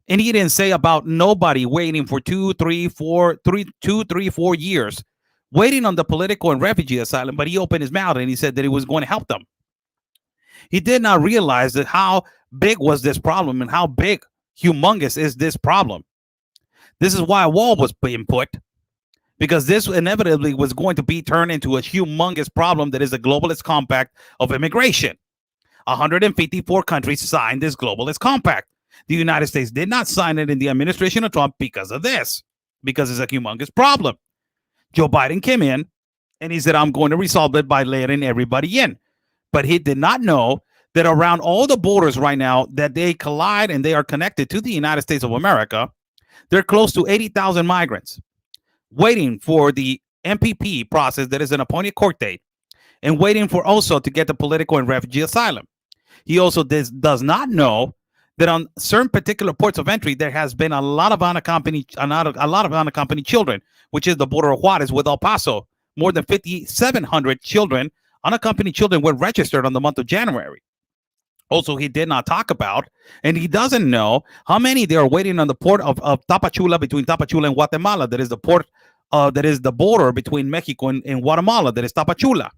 And he didn't say about nobody waiting for 2, 3, 4 years, waiting on the political and refugee asylum. But he opened his mouth and he said that he was going to help them. He did not realize that how big was this problem, and how big, humongous is this problem. This is why a wall was being put, because this inevitably was going to be turned into a humongous problem that is the globalist compact of immigration. 154 countries signed this globalist compact. The United States did not sign it in the administration of Trump because of this, because it's a humongous problem. Joe Biden came in and he said, I'm going to resolve it by letting everybody in. But he did not know that around all the borders right now that they collide and they are connected to the United States of America, they're close to 80,000 migrants waiting for the MPP process, that is an appointed court date, and waiting for also to get the political and refugee asylum. He also does not know that on certain particular ports of entry, there has been a lot of unaccompanied children, which is the border of Juarez with El Paso. More than 5,700 children, unaccompanied children, were registered on the month of January. Also, he did not talk about, and he doesn't know how many they are waiting on the port of Tapachula, between Tapachula and Guatemala. That is the port, that is the border between Mexico and Guatemala. That is Tapachula.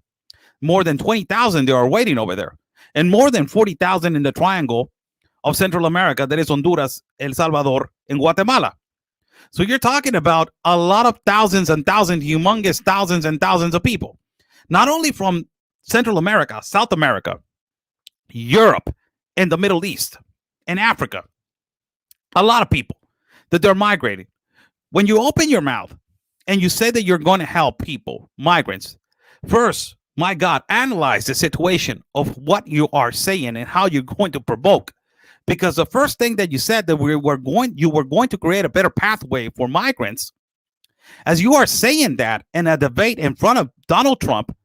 More than 20,000 they are waiting over there, and more than 40,000 in the triangle of Central America. That is Honduras, El Salvador, and Guatemala. So you're talking about a lot of thousands and thousands, humongous thousands and thousands of people, not only from Central America, South America, Europe, and the Middle East, and Africa. A lot of people that they're migrating. When you open your mouth and you say that you're going to help people, migrants, first, my God, analyze the situation of what you are saying and how you're going to provoke. Because the first thing that you said that you were going to create a better pathway for migrants, as you are saying that in a debate in front of Donald Trump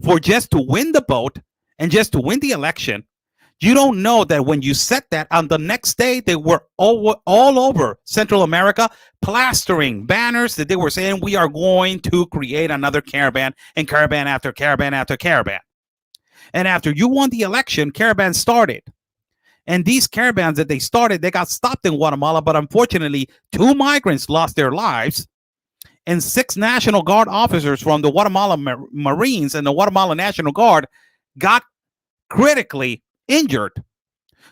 for just to win the vote and just to win the election, you don't know that when you said that, on the next day, they were all over Central America plastering banners that they were saying, we are going to create another caravan, and caravan after caravan after caravan. And after you won the election, caravans started. And these caravans that they started, they got stopped in Guatemala. But unfortunately, 2 migrants lost their lives, and 6 National Guard officers from the Guatemala Marines and the Guatemala National Guard got critically injured.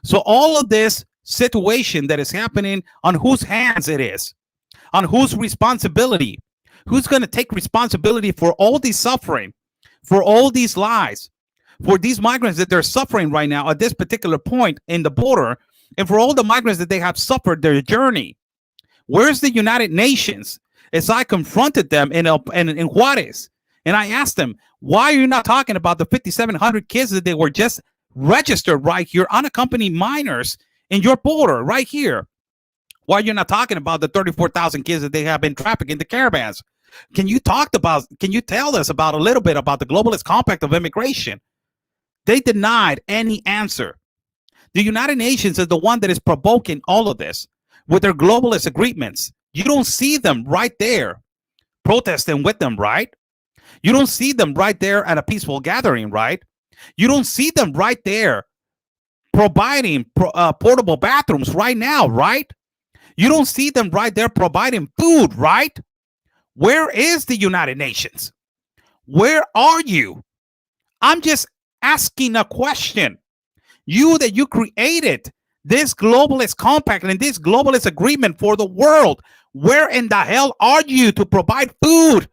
So all of this situation that is happening, on whose hands it is, on whose responsibility, who's going to take responsibility for all this suffering, for all these lies, for these migrants that they're suffering right now at this particular point in the border, and for all the migrants that they have suffered their journey. Where's the United Nations? As I confronted them in Juarez, and I asked them, why are you not talking about the 5,700 kids that they were just registered right here, unaccompanied minors in your border right here? Why are you not talking about the 34,000 kids that they have been trafficking into caravans? Can you tell us about a little bit about the globalist compact of immigration? They denied any answer. The United Nations is the one that is provoking all of this with their globalist agreements. You don't see them right there protesting with them, right? You don't see them right there at a peaceful gathering, right? You don't see them right there providing portable bathrooms right now, right? You don't see them right there providing food, right? Where is the United Nations? Where are you? I'm just asking a question. You created this globalist compact and this globalist agreement for the world. Where in the hell are you to provide food,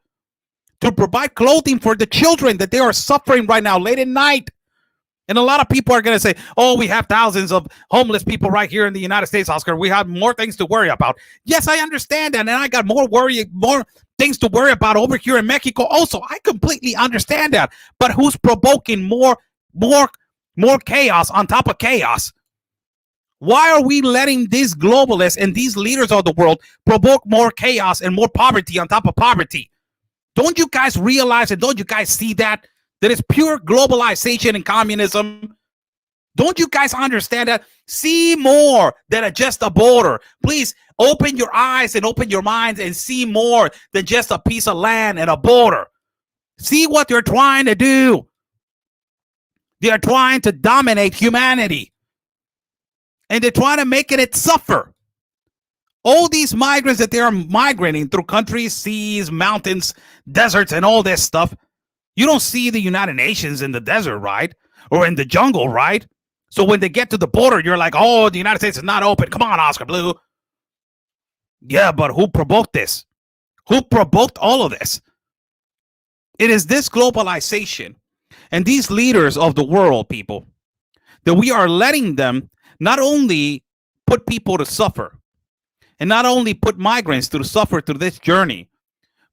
to provide clothing for the children that they are suffering right now late at night? And a lot of people are going to say, oh, we have thousands of homeless people right here in the United States, Oscar. We have more things to worry about. Yes, I understand that. And I got more things to worry about over here in Mexico. Also, I completely understand that. But who's provoking more chaos on top of chaos? Why are we letting these globalists and these leaders of the world provoke more chaos and more poverty on top of poverty? Don't you guys realize and don't you guys see that it's pure globalization and communism? Don't you guys understand that? See more than just a border. Please open your eyes and open your minds and see more than just a piece of land and a border. See what they're trying to do. They are trying to dominate humanity. And they're trying to make it suffer. All these migrants that they are migrating through countries, seas, mountains, deserts, and all this stuff. You don't see the United Nations in the desert, right? Or in the jungle, right? So when they get to the border, you're like, oh, the United States is not open. Come on, Oscar Blue. Yeah, but who provoked this? Who provoked all of this? It is this globalization and these leaders of the world, people, that we are letting them not only put people to suffer and not only put migrants to suffer through this journey,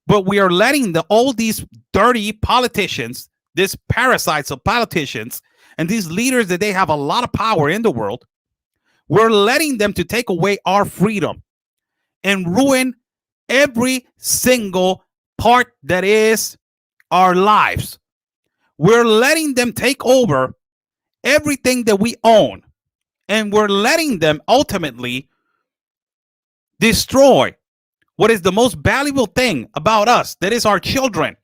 but we are letting all these dirty politicians, these parasites of politicians, and these leaders that they have a lot of power in the world, we're letting them to take away our freedom and ruin every single part that is our lives. We're letting them take over everything that we own. And we're letting them ultimately destroy what is the most valuable thing about us, that is our children.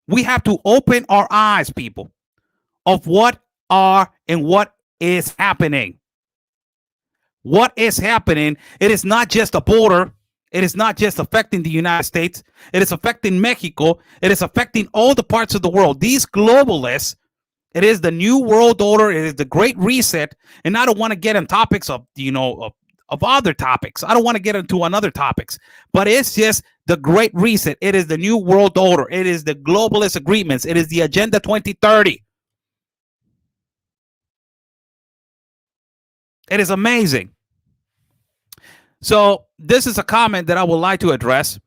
We have to open our eyes, people, of what are and what is happening. What is happening? It is not just a border. It is not just affecting the United States. It is affecting Mexico. It is affecting all the parts of the world. These globalists, it is the new world order. It is the great reset. And I don't want to get in topics of, of other topics. I don't want to get into another topics, but it's just the great reset. It is the new world order. It is the globalist agreements. It is the Agenda 2030. It is amazing. So this is a comment that I would like to address. It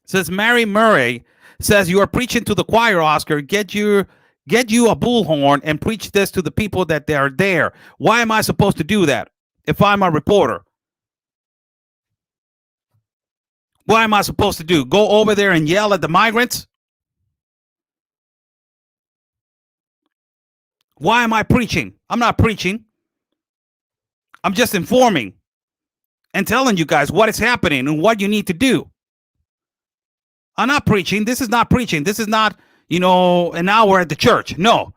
says Mary Murray says, you are preaching to the choir, Oscar. Get you a bullhorn and preach this to the people that they are there. Why am I supposed to do that if I'm a reporter? What am I supposed to do? Go over there and yell at the migrants? Why am I preaching? I'm not preaching. I'm just informing and telling you guys what is happening and what you need to do. I'm not preaching. This is not preaching. This is not, an hour at the church. No.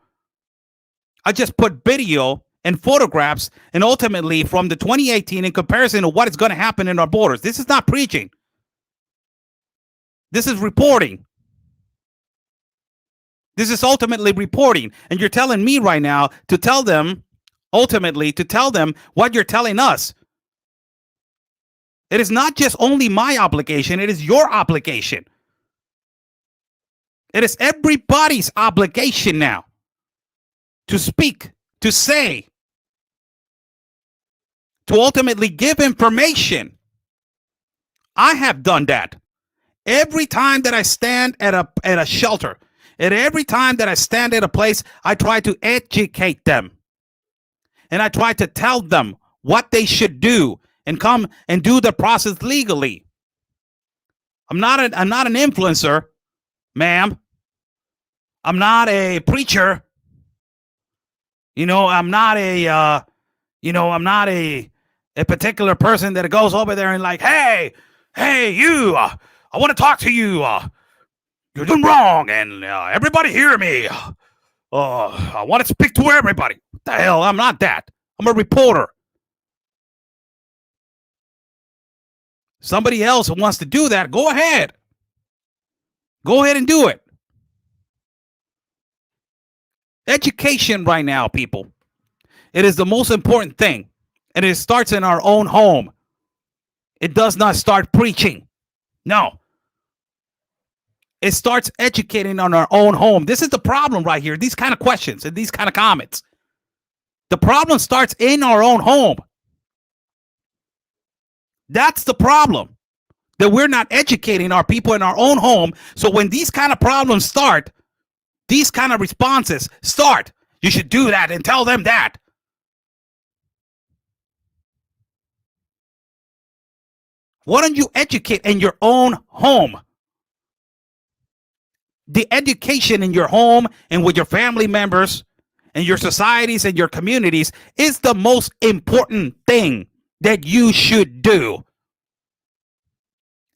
I just put video and photographs and ultimately from the 2018 in comparison to what is going to happen in our borders. This is not preaching. This is reporting. This is ultimately reporting. And you're telling me right now to tell them, ultimately, to tell them what you're telling us. It is not just only my obligation. It is your obligation. It is everybody's obligation now to speak, to say, to ultimately give information. I have done that. Every time that I stand at a shelter, and every time that I stand at a place, I try to educate them. And I try to tell them what they should do and come and do the process legally. I'm not an influencer, ma'am. I'm not a preacher. I'm not a particular person that goes over there and like, hey, you, I want to talk to you. You're doing wrong, and everybody hear me. I want to speak to everybody. What the hell? I'm not that. I'm a reporter. Somebody else who wants to do that, go ahead. Go ahead and do it. Education right now, people. It is the most important thing. And it starts in our own home. It does not start preaching. No. It starts educating on our own home. This is the problem right here. These kind of questions and these kind of comments. The problem starts in our own home. That's the problem. That we're not educating our people in our own home. So when these kind of problems start, these kind of responses start. You should do that and tell them that. Why don't you educate in your own home? The education in your home and with your family members and your societies and your communities is the most important thing that you should do.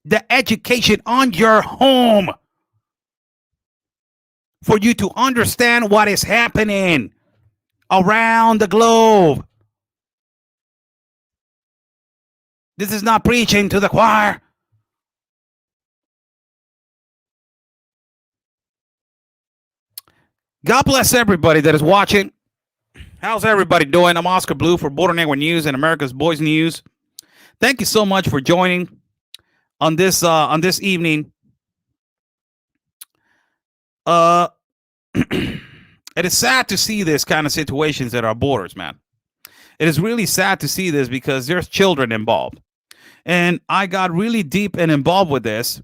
The education on your home for you to understand what is happening around the globe. This is not preaching to the choir. God bless everybody that is watching. How's everybody doing? I'm Oscar Blue for Border Network News and America's Boys News. Thank you so much for joining on this evening. It is sad to see this kind of situations at our borders, man. It is really sad to see this because there's children involved. And I got really deep and involved with this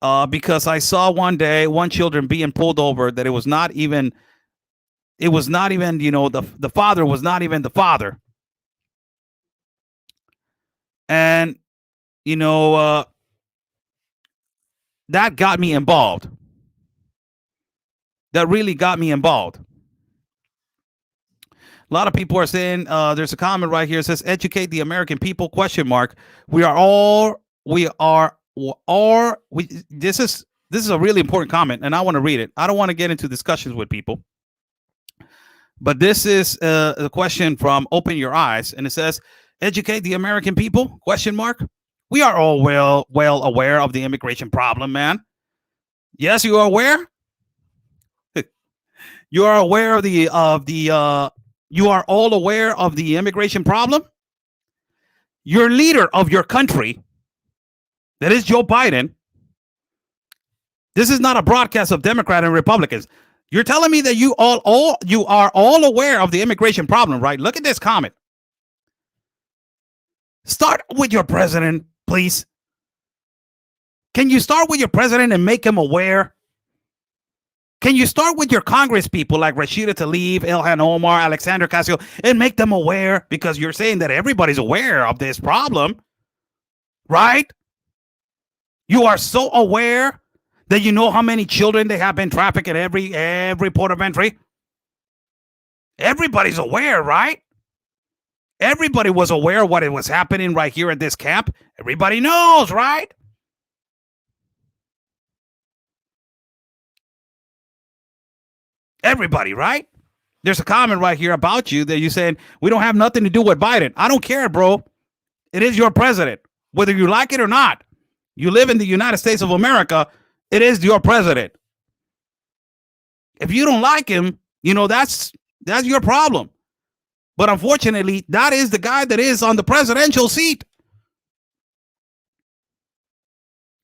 because I saw one day one children being pulled over that it was not even, the father was not even the father. And, that got me involved. That really got me involved. A lot of people are saying, there's a comment right here that says, educate the American people, ? This is a really important comment, and I want to read it. I don't want to get into discussions with people. But this is a question from Open Your Eyes, and it says, educate the American people, ? We are all well aware of the immigration problem, man. Yes, you are aware? You are aware of you are all aware of the immigration problem? Your leader of your country, that is Joe Biden. This is not a broadcast of Democrats and Republicans. You're telling me that you are all aware of the immigration problem, right? Look at this comment. Start with your president, please. Can you start with your president and make him aware? Can you start with your Congress people like Rashida Tlaib, Ilhan Omar, Alexander Casio, and make them aware? Because you're saying that everybody's aware of this problem, right? You are so aware that you know how many children they have been trafficked at every port of entry. Everybody's aware, right? Everybody was aware of what was happening right here at this camp. Everybody knows, right? Everybody, right? There's a comment right here about you that you're saying, we don't have nothing to do with Biden. I don't care, bro. It is your president. Whether you like it or not, you live in the United States of America. It is your president. If you don't like him, that's your problem. But unfortunately, that is the guy that is on the presidential seat.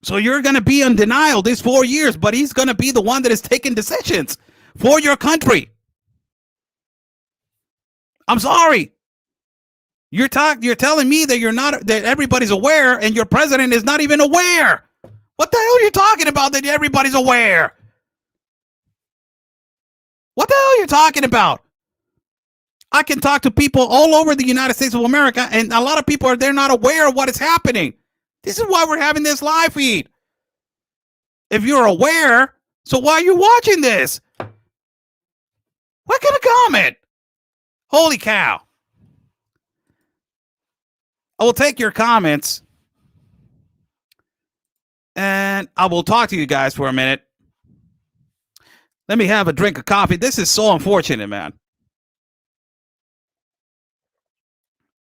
So you're going to be in denial these 4 years, but he's going to be the one that is taking decisions for your country. I'm sorry. You're telling me that that everybody's aware and your president is not even aware. What the hell are you talking about that everybody's aware? What the hell are you talking about? I can talk to people all over the United States of America, and a lot of people they're not aware of what is happening. This is why we're having this live feed. If you're aware, so why are you watching this? What kind of comment? Holy cow. I will take your comments and I will talk to you guys for a minute. Let me have a drink of coffee. This is so unfortunate, man.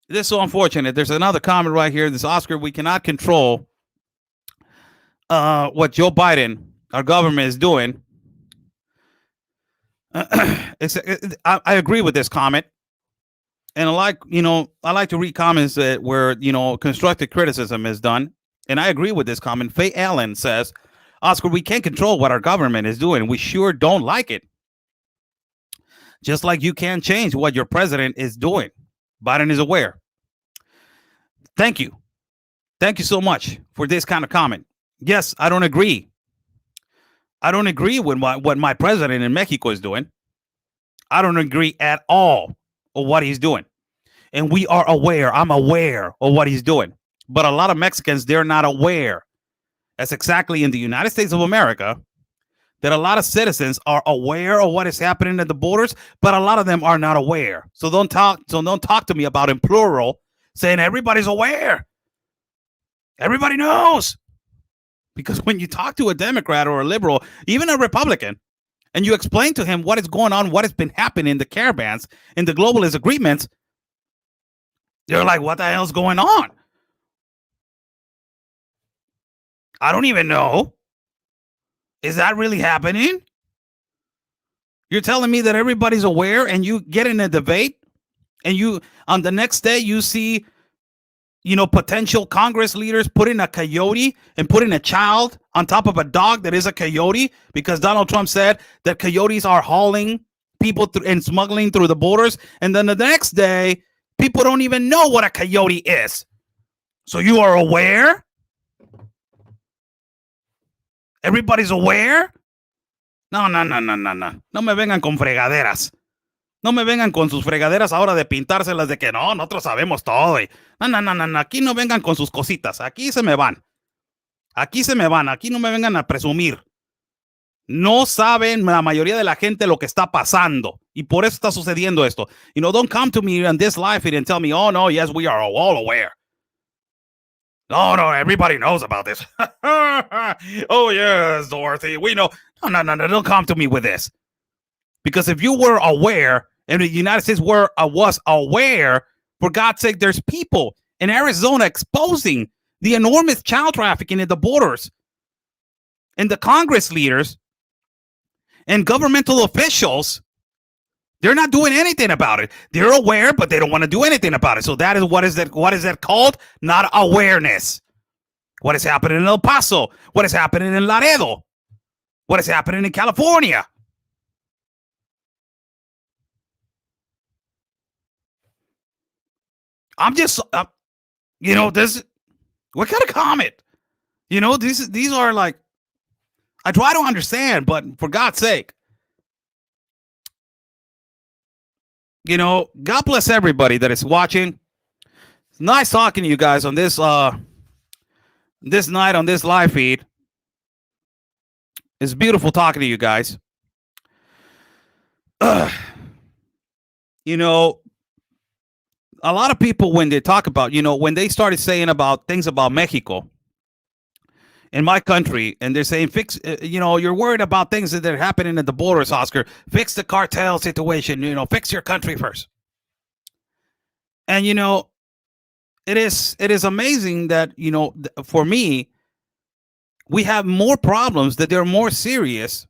This is so unfortunate. There's another comment right here. This Oscar, we cannot control what Joe Biden, our government, is doing. I agree with this comment. And I like to read comments that where, constructive criticism is done. And I agree with this comment. Faye Allen says, Oscar, we can't control what our government is doing. We sure don't like it. Just like you can't change what your president is doing. Biden is aware. Thank you. Thank you so much for this kind of comment. Yes, I don't agree. I don't agree with what my president in Mexico is doing. I don't agree at all of what he's doing. And we are aware. I'm aware of what he's doing. But a lot of Mexicans, they're not aware. That's exactly in the United States of America that a lot of citizens are aware of what is happening at the borders, but a lot of them are not aware. So don't talk to me about in plural, saying everybody's aware. Everybody knows. Because when you talk to a Democrat or a liberal, even a Republican, and you explain to him what is going on, what has been happening in the caravans, in the globalist agreements, they're like, what the hell's going on? I don't even know. Is that really happening? You're telling me that everybody's aware and you get in a debate and you, on the next day, you see, potential Congress leaders putting a coyote and putting a child on top of a dog that is a coyote because Donald Trump said that coyotes are hauling people and smuggling through the borders. And then the next day, people don't even know what a coyote is. So you are aware? Everybody's aware? No. No me vengan con fregaderas. No me vengan con sus fregaderas ahora de pintárselas de que no, nosotros sabemos todo. No. Aquí no vengan con sus cositas. Aquí se me van. Aquí no me vengan a presumir. No saben la mayoría de la gente lo que está pasando. Y por eso está sucediendo esto. Don't come to me on this live feed and tell me, oh, no, yes, we are all aware. No, everybody knows about this. Oh, yes, Dorothy, we know. No, don't come to me with this. Because if you were aware, and the United States was aware, for God's sake, there's people in Arizona exposing the enormous child trafficking at the borders. And the Congress leaders and governmental officials, they're not doing anything about it. They're aware, but they don't want to do anything about it. So that is what is that called? Not awareness. What is happening in El Paso? What is happening in Laredo? What is happening in California? I'm just, this, what kind of comment? These are like, I try to understand, but for God's sake, God bless everybody that is watching. It's nice talking to you guys on this this night on this live feed. It's beautiful talking to you guys. A lot of people, when they talk about, when they started saying about things about Mexico in my country, and they're saying, fix, you're worried about things that are happening at the borders, Oscar, fix the cartel situation, fix your country first. And, it is amazing that, for me, we have more problems that they're more serious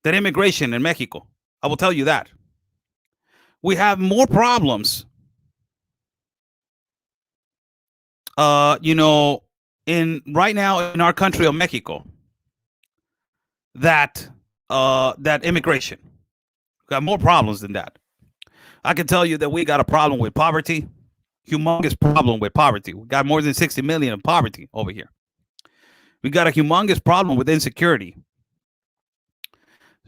than immigration in Mexico. I will tell you that. We have more problems, in right now in our country of Mexico, that immigration. We got more problems than that. I can tell you that we got a problem with poverty, humongous problem with poverty. We got more than 60 million in poverty over here. We got a humongous problem with insecurity.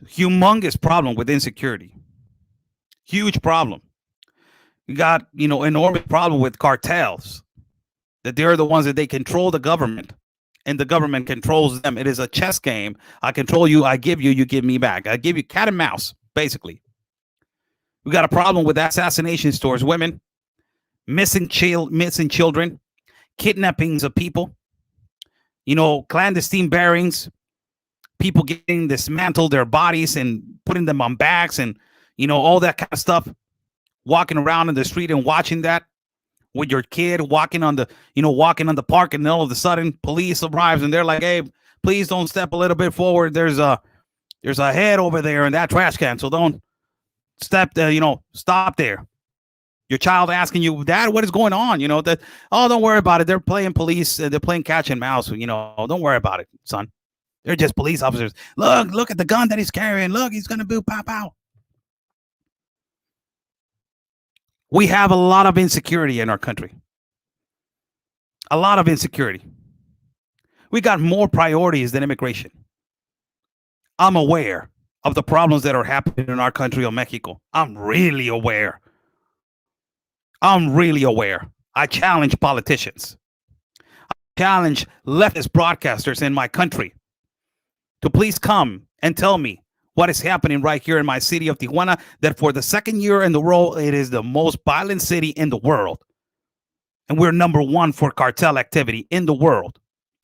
Humongous problem with insecurity. Huge problem. You got, enormous problem with cartels, that they're the ones that they control the government, and the government controls them. It is a chess game. I control you, I give you, you give me back. I give you cat and mouse, basically. We got a problem with assassination stores, women, missing children, kidnappings of people, clandestine bearings, people getting dismantled their bodies and putting them on bags and, all that kind of stuff. Walking around in the street and watching that with your kid, walking on the park, and all of a sudden police arrives and they're like, "Hey, please don't step a little bit forward. There's a head over there in that trash can, so don't step there. Stop there." Your child asking you, "Dad, what is going on?" Don't worry about it. They're playing police. They're playing catch and mouse. Don't worry about it, son. They're just police officers. Look at the gun that he's carrying. Look, he's gonna boot, pop out. We have a lot of insecurity in our country. A lot of insecurity. We got more priorities than immigration. I'm aware of the problems that are happening in our country of Mexico. I'm really aware. I challenge politicians. I challenge leftist broadcasters in my country to please come and tell me what is happening right here in my city of Tijuana, that for the second year in the row, it is the most violent city in the world. And we're number one for cartel activity in the world.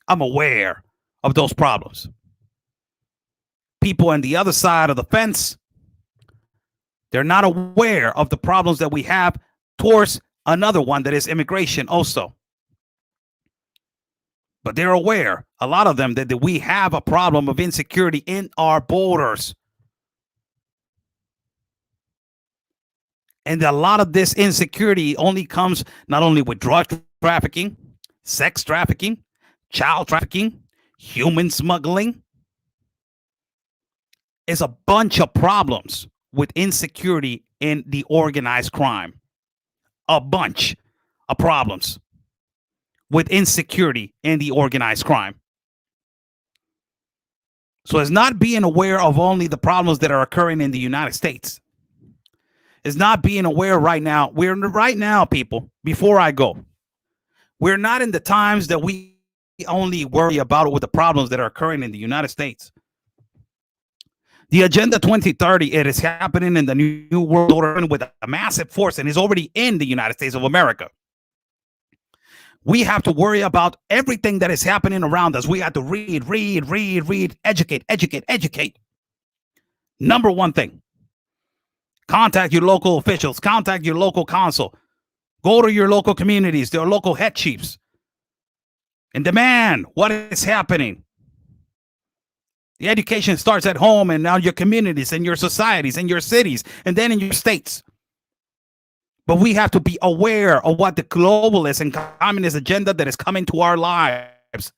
I'm aware of those problems. People on the other side of the fence, they're not aware of the problems that we have towards another one, that is immigration also. But they're aware, a lot of them, that we have a problem of insecurity in our borders. And a lot of this insecurity only comes not only with drug trafficking, sex trafficking, child trafficking, human smuggling. It's a bunch of problems with insecurity in the organized crime. A bunch of problems with insecurity in the organized crime. So it's not being aware of only the problems that are occurring in the United States. Is not being aware right now. People, before I go, we're not in the times that we only worry about with the problems that are occurring in the United States. The Agenda 2030, it is happening in the New World Order with a massive force, and is already in the United States of America. We have to worry about everything that is happening around us. We have to read, educate. Number one thing. Contact your local officials. Contact your local council. Go to your local communities, their local head chiefs, and demand what is happening. The education starts at home, and now your communities and your societies and your cities, and then in your states. But we have to be aware of what the globalist and communist agenda that is coming to our lives.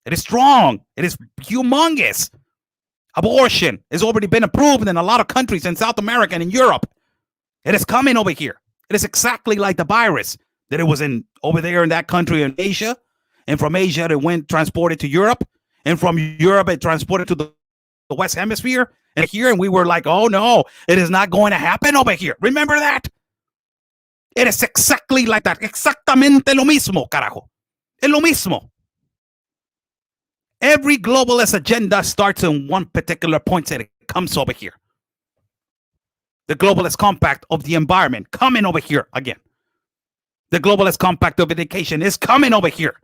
It is strong. It is humongous. Abortion has already been approved in a lot of countries in South America and in Europe. It is coming over here. It is exactly like the virus that it was in over there in that country in Asia. And from Asia, it went transported to Europe. And from Europe, it transported to the West Hemisphere. And here, and we were like, oh no, it is not going to happen over here. Remember that? It is exactly like that. Exactamente lo mismo, carajo. Es lo mismo. Every globalist agenda starts in one particular point and it comes over here. The globalist compact of the environment coming over here again. The globalist compact of education is coming over here.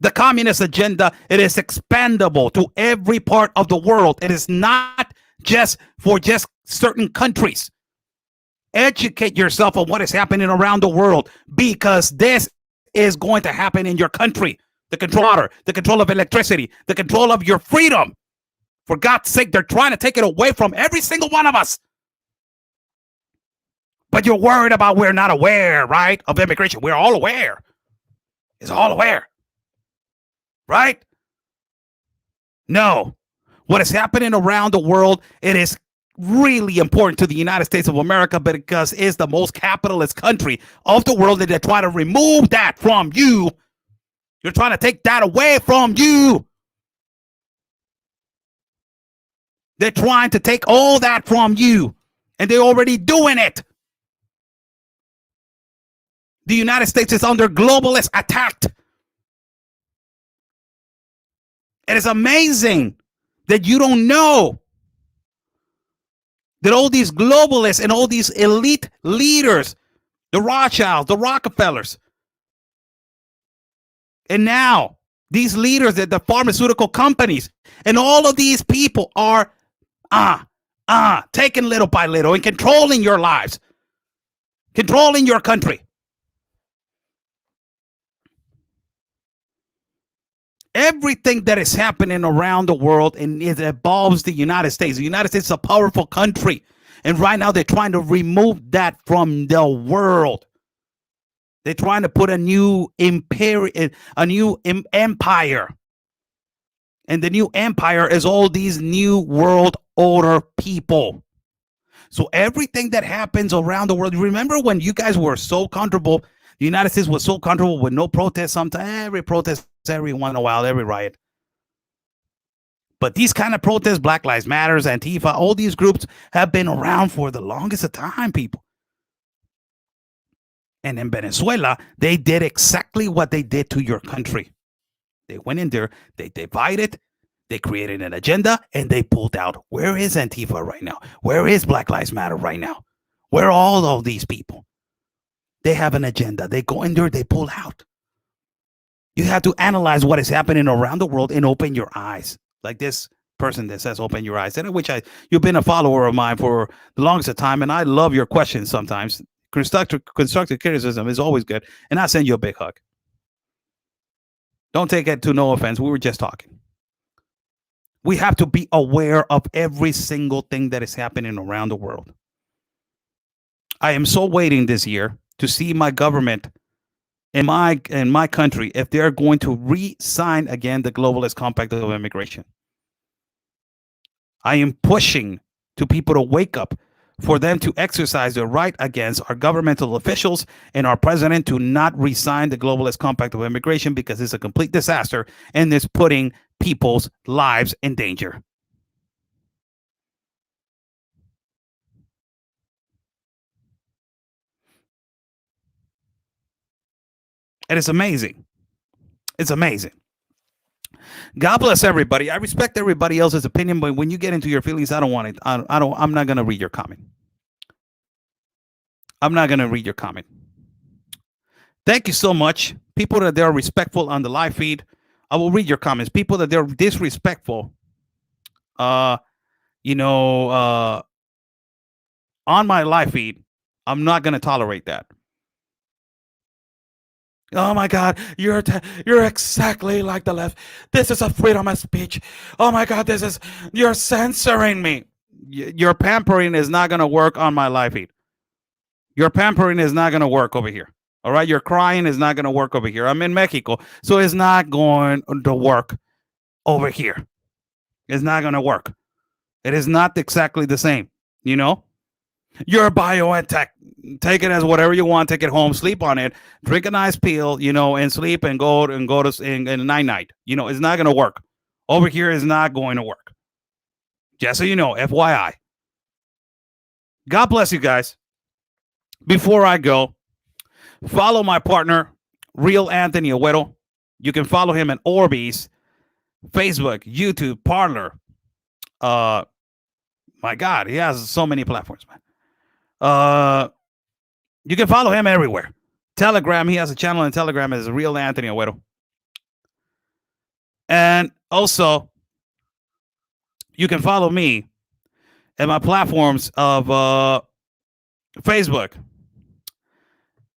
The communist agenda, it is expandable to every part of the world. It is not just for just certain countries. Educate yourself on what is happening around the world, because this is going to happen in your country. The control of water, the control of electricity, the control of your freedom. For God's sake, they're trying to take it away from every single one of us. But you're worried about we're not aware, right, of immigration. We're all aware. It's all aware. Right? No. What is happening around the world, it is really important to the United States of America because it's the most capitalist country of the world, and they're trying to remove that from you. You're trying to take that away from you. They're trying to take all that from you. And they're already doing it. The United States is under globalist attack. It is amazing that you don't know that all these globalists and all these elite leaders, the Rothschilds, the Rockefellers, and now these leaders at the pharmaceutical companies, and all of these people are taking little by little and controlling your lives, controlling your country. Everything that is happening around the world, and it involves the United States. The United States is a powerful country. And right now they're trying to remove that from the world. They're trying to put a new empire. And the new empire is all these new world order people. So everything that happens around the world, remember when you guys were so comfortable, the United States was so comfortable with no protests, sometimes every protest, every once in a while, every riot. But these kind of protests, Black Lives Matters, Antifa, all these groups have been around for the longest of time, people. And in Venezuela, they did exactly what they did to your country. They went in there, they divided, they created an agenda, and they pulled out. Where is Antifa right now? Where is Black Lives Matter right now? Where are all of these people? They have an agenda. They go in there, they pull out. You have to analyze what is happening around the world and open your eyes. Like this person that says, open your eyes. And you've been a follower of mine for the longest of time, and I love your questions sometimes. Constructive criticism is always good, and I send you a big hug. Don't take it to no offense. We were just talking. We have to be aware of every single thing that is happening around the world. I am so waiting this year to see my government in my country if they're going to re-sign again the Globalist Compact of Immigration. I am pushing to people to wake up, for them to exercise their right against our governmental officials and our president to not re-sign the Globalist Compact of Immigration, because it's a complete disaster and it's putting people's lives in danger. And it's amazing. It's amazing. God bless everybody. I respect everybody else's opinion, but when you get into your feelings, I don't want it. I'm not going to read your comment. I'm not going to read your comment. Thank you so much. People that they're respectful on the live feed, I will read your comments. People that they're disrespectful, on my live feed, I'm not going to tolerate that. Oh my God, you're exactly like the left. This is a freedom of speech. Oh my God, you're censoring me. Your pampering is not going to work on my live feed. Your pampering is not going to work over here. All right, your crying is not going to work over here. I'm in Mexico, so it's not going to work over here. It's not going to work. It is not exactly the same, you know? Your BioNTech, take it as whatever you want, take it home, sleep on it, drink a nice pill, and sleep and go to in night. It's not going to work. Over here is not going to work. Just so you know, FYI. God bless you guys. Before I go, follow my partner, Real Anthony Agüero. You can follow him at Orbeez, Facebook, YouTube, Parler. My God, he has so many platforms, man. You can follow him everywhere. Telegram, he has a channel on Telegram as Real Anthony Agüero. And also, you can follow me at my platforms of Facebook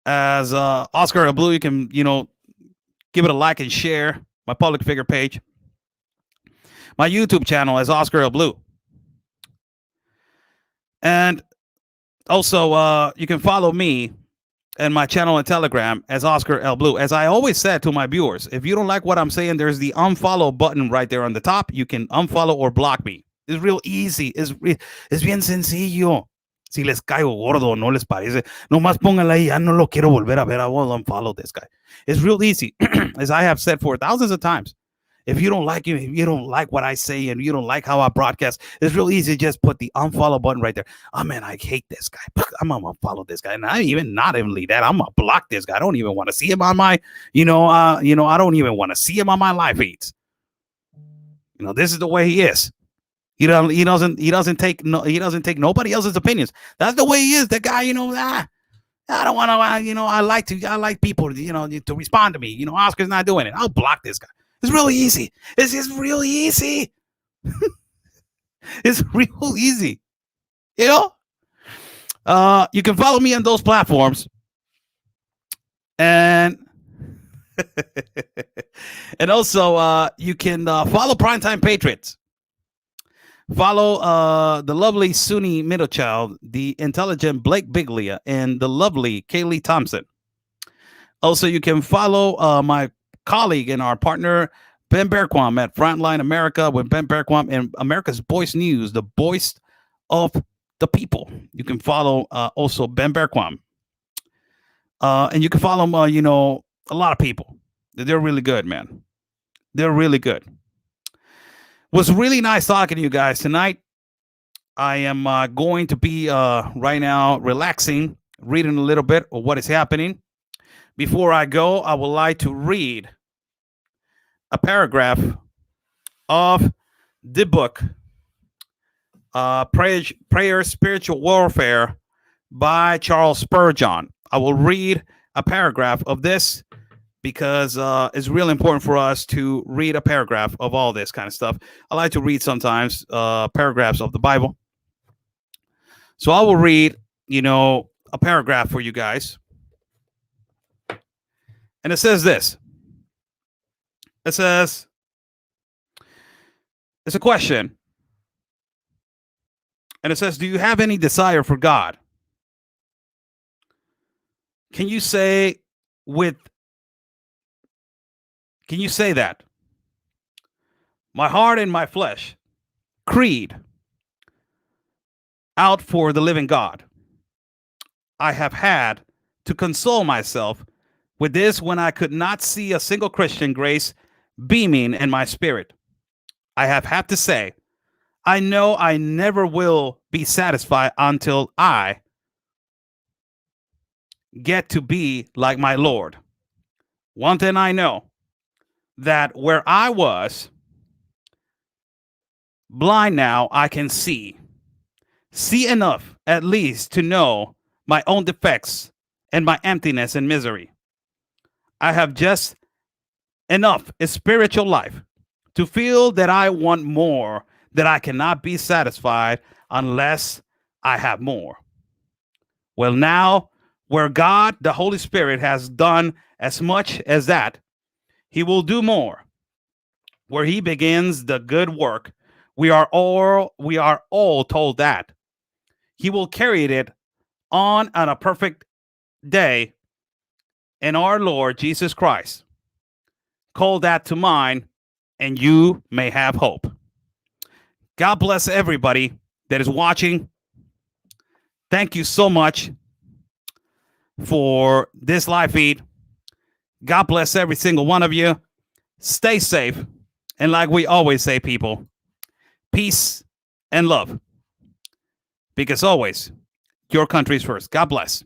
as Oscar Blue. You can, give it a like and share my public figure page. My YouTube channel is Oscar Blue. And also, you can follow me and my channel on Telegram as Oscar L. Blue. As I always said to my viewers, if you don't like what I'm saying, there's the unfollow button right there on the top. You can unfollow or block me. It's real easy. Es bien sencillo. Si les caigo gordo, no les parece. Nomás pónganla ahí. Ya no lo quiero volver a ver. I will unfollow this guy. It's real easy. As I have said for thousands of times, If you don't like it, if you don't like what I say, and you don't like how I broadcast, it's real easy to just put the unfollow button right there. Oh man, I hate this guy. I'm gonna follow this guy, and I even not even leave that. I'm gonna block this guy. I don't even want to see him on my, I don't even want to see him on my live feeds. This is the way he is. He doesn't take nobody else's opinions. That's the way he is. The guy, I don't want to, I like people, to respond to me. Oscar's not doing it. I'll block this guy. It's really easy. It's just really easy. It's real easy. You can follow me on those platforms. And and also you can follow Primetime Patriots. Follow the lovely Suni Middlechild, the intelligent Blake Biglia, and the lovely Kaylee Thompson. Also, you can follow my colleague and our partner, Ben Berquam, at Frontline America with Ben Berquam and America's Voice News, the voice of the people. You can follow also Ben Berquam. And you can follow a lot of people. They're really good, man. They're really good. Was really nice talking to you guys tonight. I am going to be right now relaxing, reading a little bit of what is happening. Before I go, I would like to read a paragraph of the book, Prayer, Spiritual Warfare by Charles Spurgeon. I will read a paragraph of this because it's really important for us to read a paragraph of all this kind of stuff. I like to read sometimes paragraphs of the Bible. So I will read, a paragraph for you guys. And it says this. It says, it's a question. And it says, do you have any desire for God? Can you say that? My heart and my flesh, creed, out for the living God. I have had to console myself with this when I could not see a single Christian grace beaming in my spirit. I have had to say, I know I never will be satisfied until I get to be like my Lord. One thing I know, that where I was blind, now I can see enough at least to know my own defects and my emptiness and misery. I have just enough spiritual life to feel that I want more, that I cannot be satisfied unless I have more. Well, now, where God, the Holy Spirit, has done as much as that, he will do more. Where he begins the good work, we are all told that he will carry it on a perfect day in our Lord Jesus Christ. Call that to mind, and you may have hope. God bless everybody that is watching. Thank you so much for this live feed. God bless every single one of you. Stay safe. And like we always say, people, peace and love. Because always, your country's first. God bless.